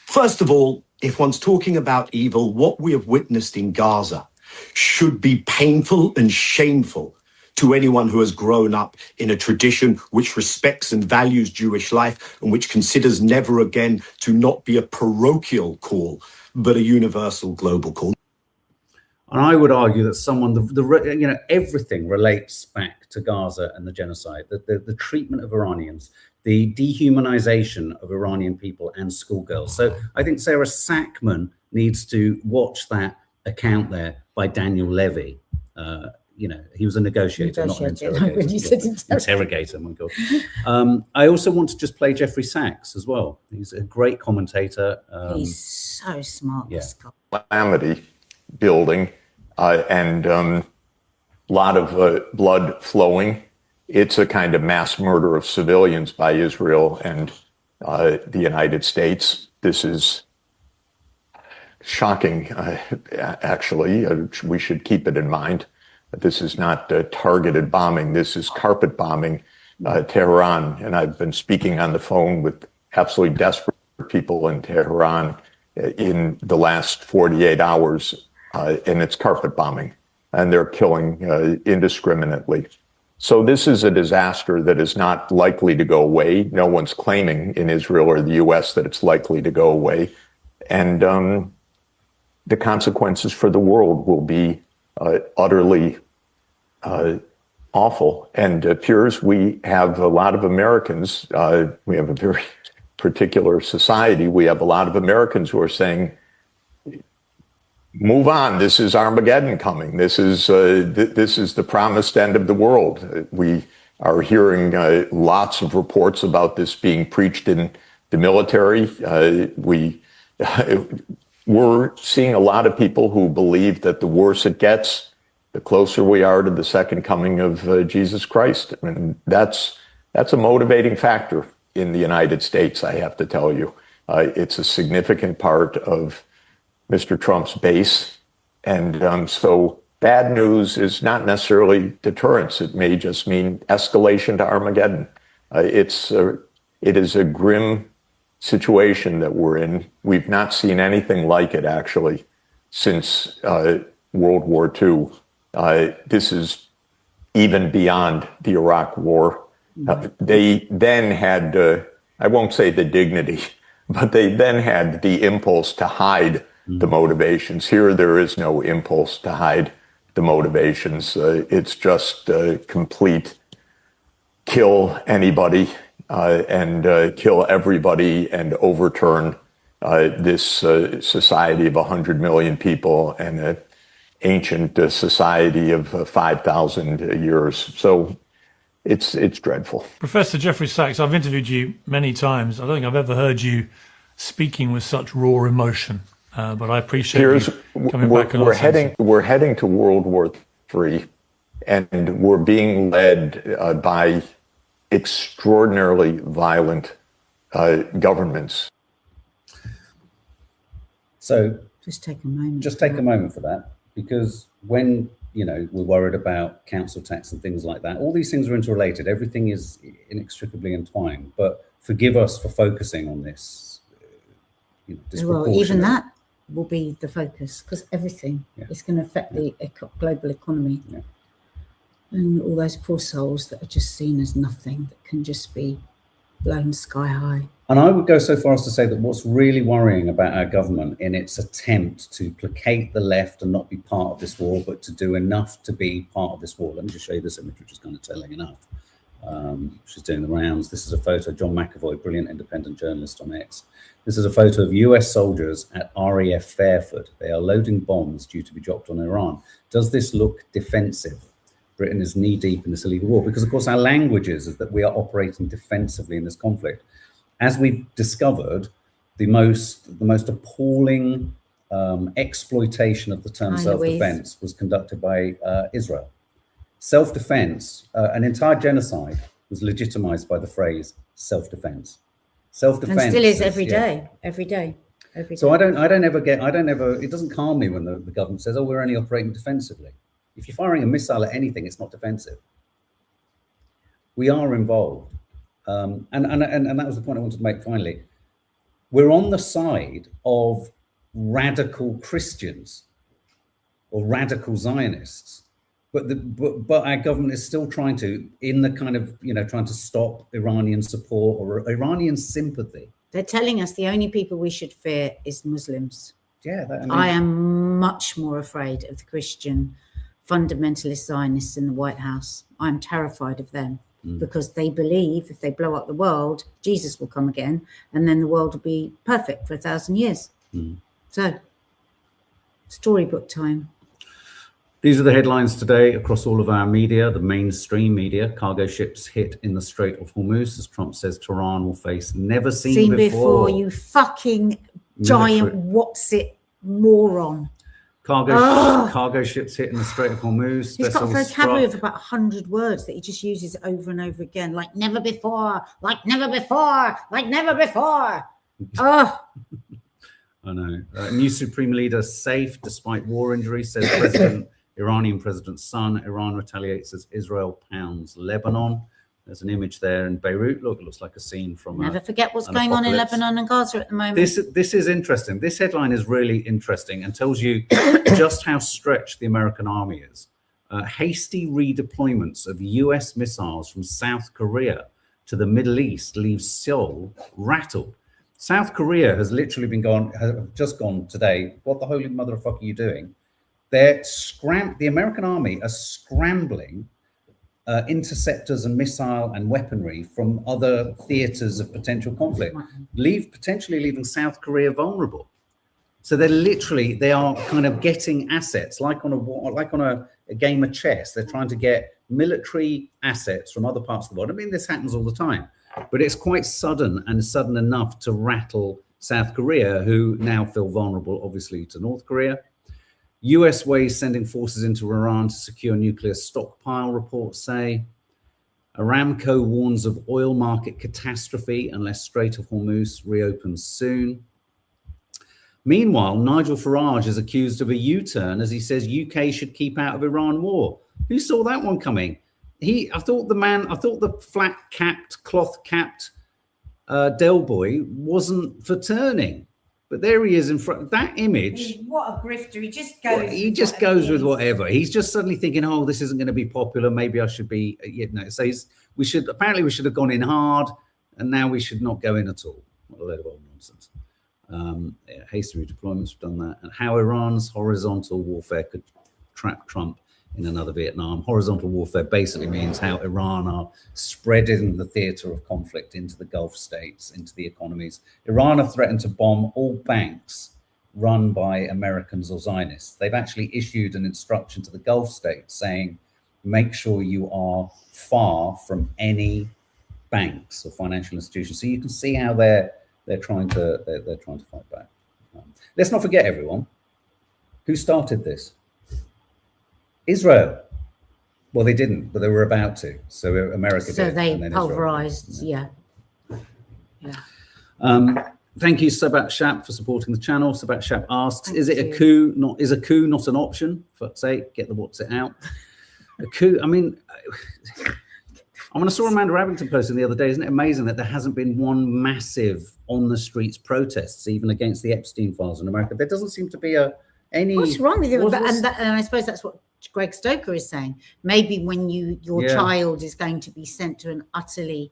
first of all, if one's talking about evil, what we have witnessed in Gaza should be painful and shameful to anyone who has grown up in a tradition which respects and values Jewish life and which considers never again to not be a parochial call, but a universal global call. And I would argue that everything relates back to Gaza and the genocide, the treatment of Iranians, the dehumanization of Iranian people and schoolgirls. So I think Sarah Sackman needs to watch that account there by Daniel Levy. He was a negotiator, not an interrogator. Interrogator, my God. I also want to just play Jeffrey Sachs as well. He's a great commentator. He's so smart. Yeah. Calamity building and a lot of blood flowing. It's a kind of mass murder of civilians by Israel and the United States. This is shocking, actually. We should keep it in mind. This is not targeted bombing. This is carpet bombing Tehran. And I've been speaking on the phone with absolutely desperate people in Tehran in the last 48 hours, and it's carpet bombing. And they're killing indiscriminately. So this is a disaster that is not likely to go away. No one's claiming in Israel or the U.S. that it's likely to go away. And the consequences for the world will be utterly awful. And Piers, we have a lot of Americans, we have a very particular society. We have a lot of Americans who are saying, move on. This is Armageddon coming. This is the promised end of the world. We are hearing lots of reports about this being preached in the military. We're seeing a lot of people who believe that the worse it gets, the closer we are to the second coming of Jesus Christ. And that's a motivating factor in the United States, I have to tell you. It's a significant part of Mr. Trump's base. And so bad news is not necessarily deterrence. It may just mean escalation to Armageddon. It is a grim situation that we're in. We've not seen anything like it, actually, since World War II. This is even beyond the Iraq War. They then had, I won't say the dignity, but they then had the impulse to hide the motivations. Here, there is no impulse to hide the motivations. It's just complete kill anybody and kill everybody and overturn this society of 100 million people and an ancient society of 5,000 years. So it's dreadful. Professor Jeffrey Sachs, I've interviewed you many times. I don't think I've ever heard you speaking with such raw emotion. But I appreciate you coming back. We're heading to World War III, and we're being led by extraordinarily violent governments. So just take a moment. Just take a moment for that, because when we're worried about council tax and things like that, all these things are interrelated. Everything is inextricably entwined. But forgive us for focusing on this. Well, even that will be the focus, because everything is going to affect the global economy. Yeah. And all those poor souls that are just seen as nothing, that can just be blown sky high. And I would go so far as to say that what's really worrying about our government in its attempt to placate the left and not be part of this war, but to do enough to be part of this war. Let me just show you this image, which is kind of telling enough. She's doing the rounds. This is a photo of John McAvoy, brilliant independent journalist on X. This is a photo of US soldiers at RAF Fairford. They are loading bombs due to be dropped on Iran. Does this look defensive? Britain is knee-deep in this illegal war, because, of course, our language is that we are operating defensively in this conflict. As we've discovered, the most appalling exploitation of the term self-defense was conducted by Israel. Self-defense, an entire genocide, was legitimized by the phrase self-defense. Self-defense, and still is every day. So I don't ever. It doesn't calm me when the government says, "Oh, we're only operating defensively." If you're firing a missile at anything, it's not defensive. We are involved, and that was the point I wanted to make. Finally, we're on the side of radical Christians or radical Zionists But our government is still trying to, in the kind of, trying to stop Iranian support or Iranian sympathy. They're telling us the only people we should fear is Muslims. Yeah, I am much more afraid of the Christian fundamentalist Zionists in the White House. I'm terrified of them because they believe if they blow up the world, Jesus will come again, and then the world will be perfect for 1,000 years. So, storybook time. These are the headlines today across all of our media, the mainstream media. Cargo ships hit in the Strait of Hormuz, as Trump says Tehran will face never seen before. You fucking giant what's-it moron. Cargo ships hit in the Strait of Hormuz. He's got a vocabulary of about 100 words that he just uses over and over again, like never before, like never before, like never before. Oh. I know. New supreme leader safe despite war injuries, says Iranian president's son. Iran retaliates as Israel pounds Lebanon. There's an image there in Beirut. Look, it looks like a scene from. Never forget what's going on in Lebanon and Gaza at the moment. This is interesting. This headline is really interesting and tells you just how stretched the American army is. Hasty redeployments of US missiles from South Korea to the Middle East leaves Seoul rattled. South Korea has literally just gone today. What the holy motherfucker are you doing? The American army are scrambling interceptors and missile and weaponry from other theaters of potential conflict, potentially leaving South Korea vulnerable. So they are kind of getting assets like on a game of chess. They're trying to get military assets from other parts of the world. I mean, this happens all the time, but it's quite sudden enough to rattle South Korea, who now feel vulnerable, obviously, to North Korea. US ways sending forces into Iran to secure nuclear stockpile, reports say. Aramco warns of oil market catastrophe unless Strait of Hormuz reopens soon. Meanwhile, Nigel Farage is accused of a U-turn as he says UK should keep out of Iran war. Who saw that one coming? I thought the flat-capped, cloth-capped Del Boy wasn't for turning. But there he is in front. That image. What a grifter! He just goes with whatever. He's just suddenly thinking, "Oh, this isn't going to be popular. Maybe I should be." So we should have gone in hard, and now we should not go in at all. What a load of old nonsense. Hasty redeployments, we've done that, and how Iran's horizontal warfare could trap Trump in another Vietnam. Horizontal warfare basically means how Iran are spreading the theater of conflict into the Gulf states, into the economies. Iran have threatened to bomb all banks run by Americans or Zionists. They've actually issued an instruction to the Gulf states saying, make sure you are far from any banks or financial institutions. So you can see how they're trying to fight back. Let's not forget, everyone, who started this? Israel. Well, they didn't, but they were about to. So America did. So they pulverized, yeah. Thank you, Sabat Shap, for supporting the channel. Sabat Shap asks, is a coup not an option? For fuck's sake, get the what's it out. A coup, I mean, I saw Amanda Abington posting the other day. Isn't it amazing that there hasn't been one massive on the streets protests, even against the Epstein files in America? There doesn't seem to be any. What's wrong with you? And I suppose that's what Greg Stoker is saying. Maybe when your child is going to be sent to an utterly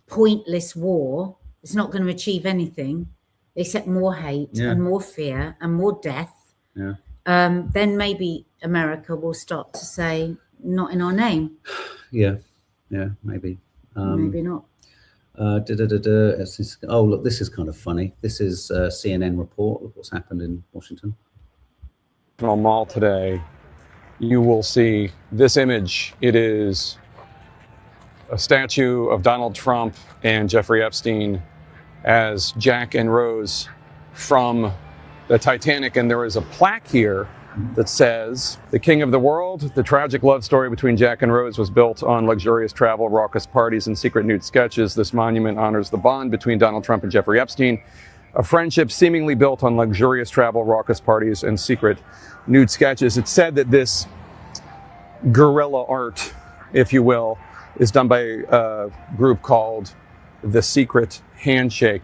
pointless war, it's not going to achieve anything except more hate and more fear and more death. Yeah. Then maybe America will start to say, not in our name. Yeah, maybe. Maybe not. Oh, look, this is kind of funny. This is a CNN report. Look what's happened in Washington. Mall today, you will see this image. It is a statue of Donald Trump and Jeffrey Epstein as Jack and Rose from the Titanic. And there is a plaque here that says, "The King of the World, the tragic love story between Jack and Rose was built on luxurious travel, raucous parties, and secret nude sketches. This monument honors the bond between Donald Trump and Jeffrey Epstein, a friendship seemingly built on luxurious travel, raucous parties, and secret nude sketches." It's said that this guerrilla art, if you will, is done by a group called The Secret Handshake.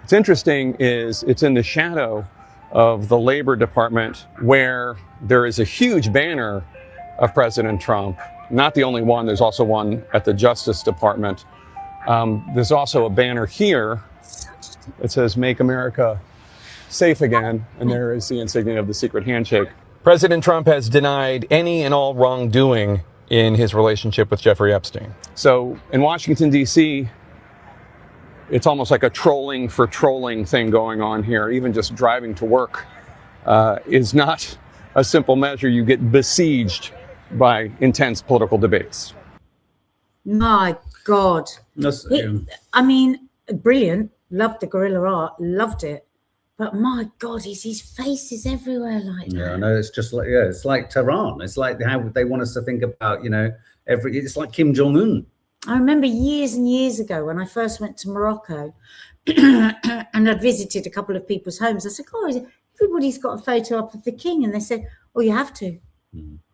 What's interesting is it's in the shadow of the Labor Department, where there is a huge banner of President Trump. Not the only one, there's also one at the Justice Department. There's also a banner here that says, "Make America Safe Again," and there is the insignia of the secret handshake. President Trump has denied any and all wrongdoing in his relationship with Jeffrey Epstein. So in Washington, D.C., it's almost like a trolling for trolling thing going on here. Even just driving to work is not a simple measure. You get besieged by intense political debates. My God. I mean, brilliant. Loved the guerrilla art. Loved it. But my God, his face is everywhere like that. Yeah, I know. It's just like, yeah, it's like Tehran. It's like how they want us to think about, you know, it's like Kim Jong-un. I remember years and years ago when I first went to Morocco and I'd visited a couple of people's homes. I said, "Oh, everybody's got a photo up of the king." And they said, "Oh, you have to."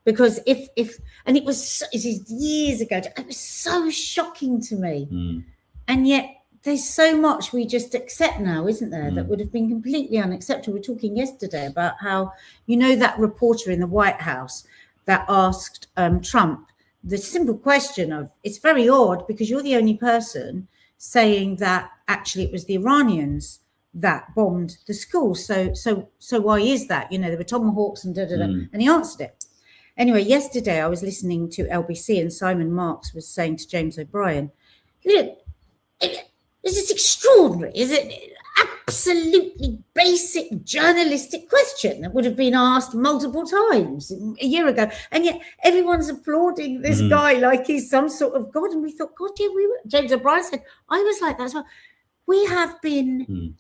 Because and it was years ago. It was so shocking to me. And yet there's so much we just accept now, isn't there, that would have been completely unacceptable. We were talking yesterday about how, you know, that reporter in the White House that asked Trump the simple question of, it's very odd because you're the only person saying that actually it was the Iranians that bombed the school. So why is that? You know, there were tomahawks and da-da-da. And he answered it. Anyway, yesterday I was listening to LBC and Simon Marks was saying to James O'Brien, this is extraordinary. Is it absolutely basic journalistic question that would have been asked multiple times a year ago? And yet everyone's applauding this guy like he's some sort of God. And we thought, God, yeah, James O'Brien said, I was like that as well. We have been,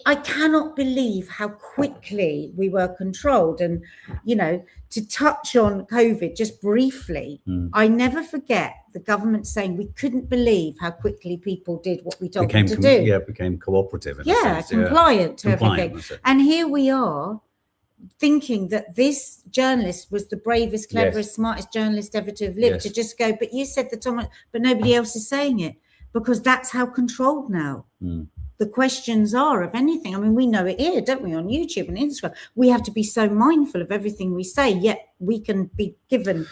I cannot believe how quickly we were controlled. And, you know, to touch on COVID just briefly, I never forget the government saying we couldn't believe how quickly people did what we told them to do. Yeah, became cooperative. Compliant to everything. And here we are thinking that this journalist was the bravest, cleverest, smartest journalist ever to have lived, to just go, but you said the Thomas, but nobody else is saying it, because that's how controlled now the questions are of anything. I mean, we know it here, don't we, on YouTube and Instagram. We have to be so mindful of everything we say, yet we can be given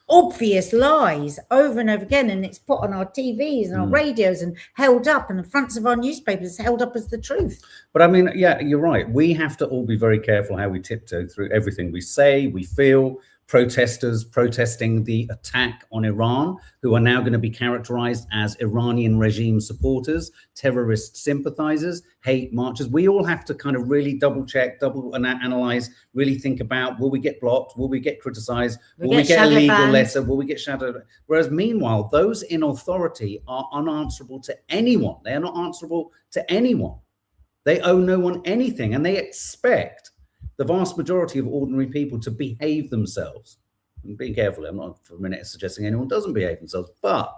obvious lies over and over again, and it's put on our TVs and our radios and held up, and the fronts of our newspapers held up as the truth. But I mean, yeah, you're right. We have to all be very careful how we tiptoe through everything we say, we feel. Protesters protesting the attack on Iran, who are now going to be characterized as Iranian regime supporters, terrorist sympathizers, hate marchers. We all have to kind of really double check, double analyze, really think about, will we get blocked? Will we get criticized? Will we get a legal letter? Will we get shadowed? Whereas meanwhile, those in authority are unanswerable to anyone. They are not answerable to anyone. They owe no one anything, and they expect the vast majority of ordinary people to behave themselves. And be careful, I'm not for a minute suggesting anyone doesn't behave themselves, but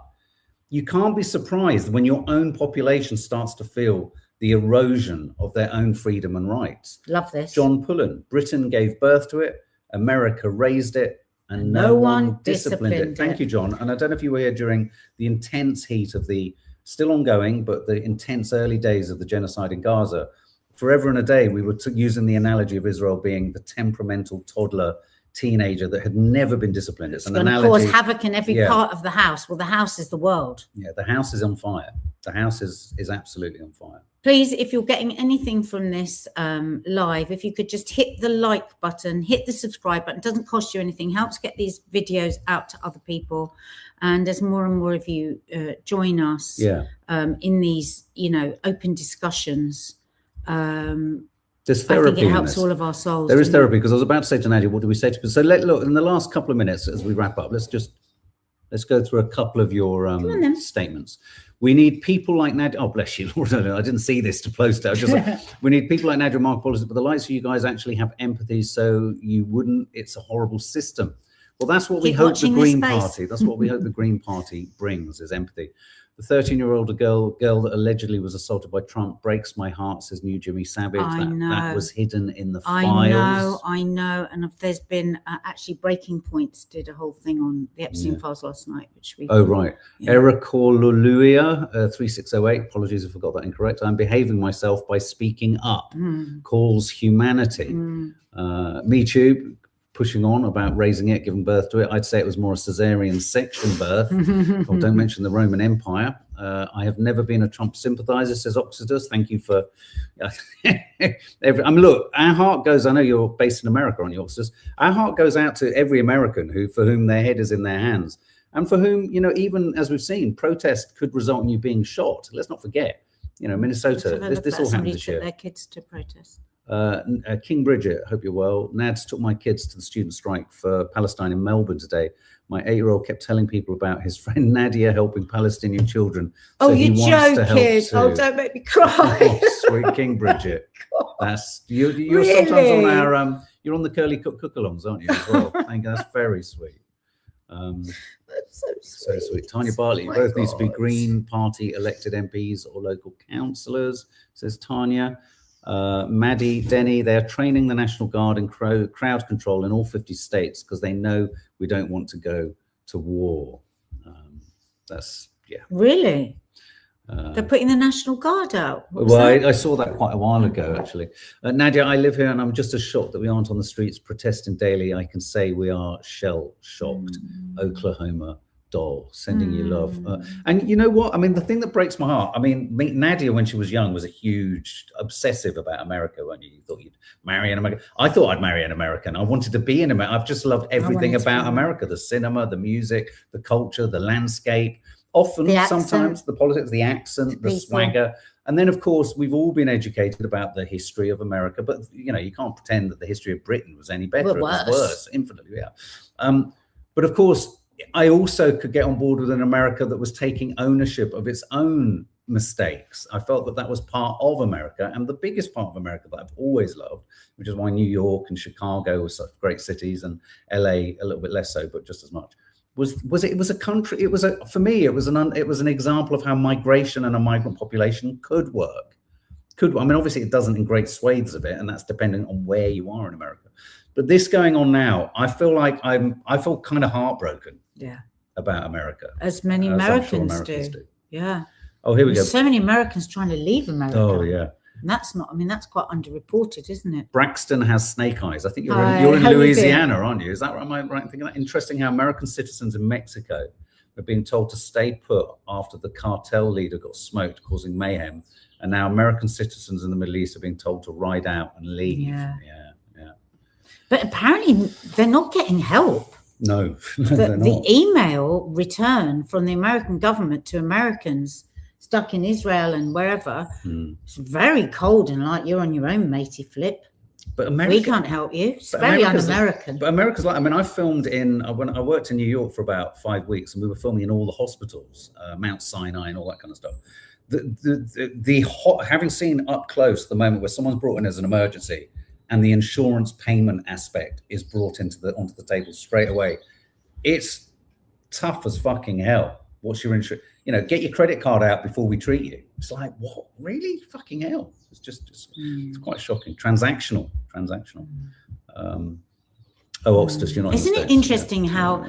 you can't be surprised when your own population starts to feel the erosion of their own freedom and rights. Love this. John Pullen, Britain gave birth to it, America raised it, and no one disciplined it. Thank you, John. And I don't know if you were here during the intense heat of the, still ongoing, but the intense early days of the genocide in Gaza. Forever and a day, we were using the analogy of Israel being the temperamental toddler teenager that had never been disciplined. It's going to cause havoc in every part of the house. Well, the house is the world. Yeah, the house is on fire. The house is absolutely on fire. Please, if you're getting anything from this live, if you could just hit the like button, hit the subscribe button. It doesn't cost you anything. Helps get these videos out to other people. And as more and more of you join us in these, you know, open discussions, there's therapy. I think it helps all of our souls. There is therapy, because I was about to say to Nadia, what do we say to people? So look, in the last couple of minutes as we wrap up, let's go through a couple of your statements. We need people like Nadia. Oh, bless you, Lord, I didn't see this to post out. We need people like Nadia Mark-Policy, but the likes of you guys actually have empathy, so you wouldn't. It's a horrible system. Well, that's what we hope the Green Party. That's what we hope the Green Party brings, is empathy. The 13-year-old girl that allegedly was assaulted by Trump breaks my heart, says New Jimmy Savage. That was hidden in the files. I know. And there's been actually Breaking Points did a whole thing on the Epstein files last night, which we. Oh, right. Eric Luluia, 3608. Apologies if I got that incorrect. I'm behaving myself by speaking up. Calls humanity. Me Too. pushing on about raising it, giving birth to it. I'd say it was more a cesarean section birth. Or don't mention the Roman Empire. I have never been a Trump sympathizer, says Oxidus. Thank you for... look, our heart goes... I know you're based in America, aren't you, Oxidus? Our heart goes out to every American for whom their head is in their hands. And for whom, even as we've seen, protest could result in you being shot. Let's not forget, Minnesota, this all happened this year. Their kids to protest. King Bridget, hope you're well. Nads took my kids to the student strike for Palestine in Melbourne today. My 8-year-old kept telling people about his friend Nadia helping Palestinian children. Oh, so you're joking. Oh, don't make me cry. Oh, sweet King Bridget. That's you're really? Sometimes on our you're on the Curly Cook-alongs, aren't you, as well? I think that's very sweet. That's so sweet. Tanya Bartley, you both need to be Green Party elected MPs or local councillors, says Tanya. Maddie, Denny, they're training the National Guard in crowd control in all 50 states because they know we don't want to go to war. Really? They're putting the National Guard out. I saw that quite a while ago, actually. Nadia, I live here and I'm just as shocked that we aren't on the streets protesting daily. I can say we are shell-shocked. Oklahoma doll, sending you love. And you know what? I mean, the thing that breaks my heart, Nadia, when she was young, was a huge obsessive about America, weren't you? You thought you'd marry an American. I thought I'd marry an American. I wanted to be in America. I've just loved everything about America, the cinema, the music, the culture, the landscape. Often, sometimes the politics, the accent, the swagger. And then, of course, we've all been educated about the history of America, but, you can't pretend that the history of Britain was any better. It was worse, infinitely, but, of course, I also could get on board with an America that was taking ownership of its own mistakes. I felt that was part of America, and the biggest part of America that I've always loved, which is why New York and Chicago were such great cities, and LA a little bit less so, but just as much. It was a country. For me, it was an example of how migration and a migrant population could work. Obviously it doesn't in great swathes of it, and that's dependent on where you are in America. But this going on now, I feel like I feel kind of heartbroken. Yeah. About America. As many Americans do. Yeah. Oh, here we go. So many Americans trying to leave America. Oh, yeah. And that's quite underreported, isn't it? Braxton has snake eyes. I think you're in Louisiana, aren't you? Is that right? Am I right in thinking that? Interesting how American citizens in Mexico are being told to stay put after the cartel leader got smoked, causing mayhem. And now American citizens in the Middle East are being told to ride out and leave. Yeah. But apparently they're not getting help. No, the email return from the American government to Americans stuck in Israel and wherever, it's very cold and like you're on your own, matey flip. But we can't help you. It's very un-American. But America's like, I filmed when I worked in New York for about 5 weeks, and we were filming in all the hospitals, Mount Sinai and all that kind of stuff. Having seen up close the moment where someone's brought in as an emergency, and the insurance payment aspect is brought onto the table straight away. It's tough as fucking hell. What's your insurance? Get your credit card out before we treat you. It's like, what? Really? Fucking hell. It's just it's quite shocking. Transactional. Oxtus, you're not. Isn't it interesting how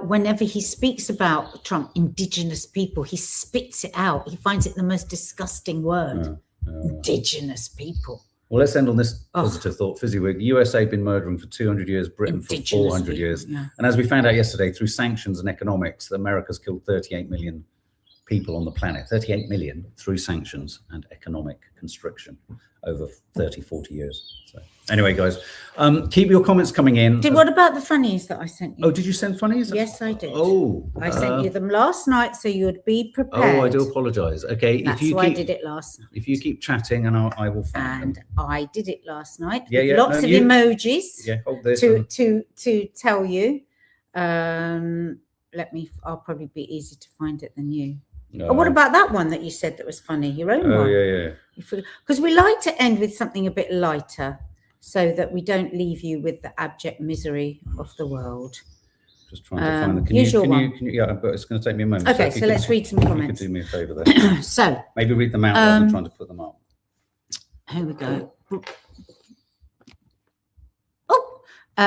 whenever he speaks about Trump, indigenous people, he spits it out. He finds it the most disgusting word. Indigenous people. Well, let's end on this positive thought. Fizzy-wig. USA been murdering for 200 years, Britain for 400 years. Yeah. And as we found out yesterday, through sanctions and economics, America's killed 38 million people on the planet. 38 million through sanctions and economic constriction over 30, 40 years. So anyway, guys, keep your comments coming in. What about the funnies that I sent you? Oh, did you send funnies? Yes, I did. Oh. I sent you them last night so you'd be prepared. Oh, I do apologise. Okay. That's why I did it last night. If you keep chatting, and I will find them. I did it last night. Yeah. Lots of emojis. Yeah, hold this. To tell you. I'll probably be easier to find it than you. Oh, what about that one that you said that was funny? Your own one? Oh, yeah. Because we like to end with something a bit lighter so that we don't leave you with the abject misery of the world. Just trying to find the... Here's your one. But it's going to take me a moment. Okay, so let's read some comments. You could do me a favour there. So... Maybe read them out rather than trying to put them up. Here we go.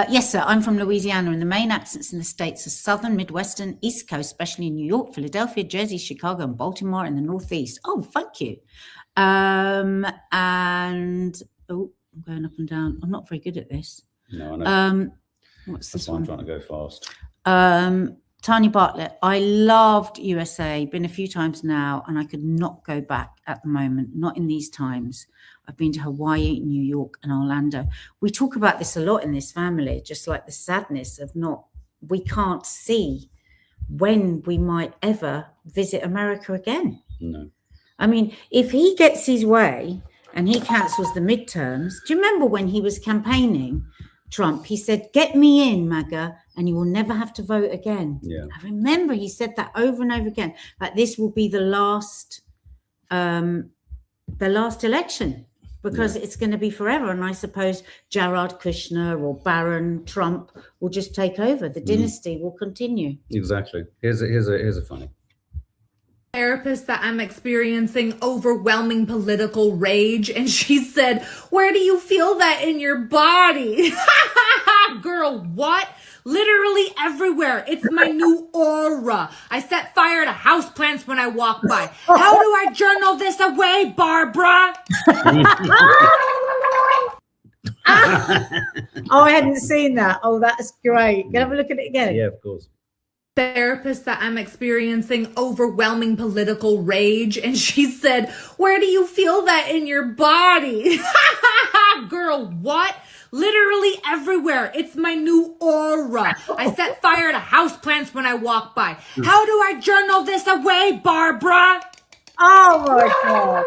Yes, sir. I'm from Louisiana, and the main accents in the States are Southern, Midwestern, East Coast, especially in New York, Philadelphia, Jersey, Chicago, and Baltimore in the Northeast. Oh, thank you. I'm going up and down. I'm not very good at this. No, I know. What's That's this why I'm one? trying to go fast. Tanya Bartlett, I loved USA, been a few times now, and I could not go back at the moment, not in these times. I've been to Hawaii, New York, and Orlando. We talk about this a lot in this family, just like the sadness of we can't see when we might ever visit America again. No. I mean, if he gets his way and he cancels the midterms, do you remember when he was campaigning, Trump, he said, get me in, MAGA, and you will never have to vote again. Yeah. I remember he said that over and over again, like this will be the last election, because it's going to be forever. And I suppose Jared Kushner or Barron Trump will just take over. The dynasty will continue. Exactly. Here's a funny. Therapist that I'm experiencing overwhelming political rage, and she said, where do you feel that in your body? Girl, what? Literally everywhere. It's my new aura. I set fire to houseplants when I walk by. How do I journal this away, Barbara? Oh, I hadn't seen that. Oh, that's great. Can I have a look at it again? Yeah, of course. Therapist that I'm experiencing overwhelming political rage, and she said, where do you feel that in your body? Girl, what? Literally everywhere. It's my new aura. I set fire to houseplants when I walk by. How do I journal this away, Barbara? Oh my God.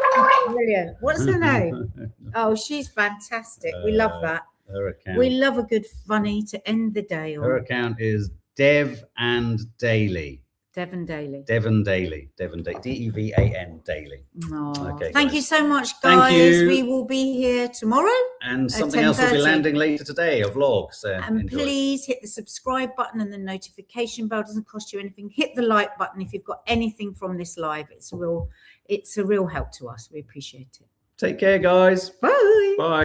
Brilliant. What's her name? Oh, she's fantastic. We love that. Her account. We love a good funny to end the day on. Her account is Dev and Daily. Devon Daly. Devon Daily. Devan Daily. DEVAN Daily. Oh, Okay, thank guys. you so much, Thank guys. you. We will be here tomorrow. And at something else will be 10:30. landing later today, a vlog. So And enjoy. please hit the subscribe button and the notification bell. Doesn't cost you anything. Hit the like button if you've got anything from this live. It's a real help to us. We appreciate it. Take care, guys. Bye. Bye.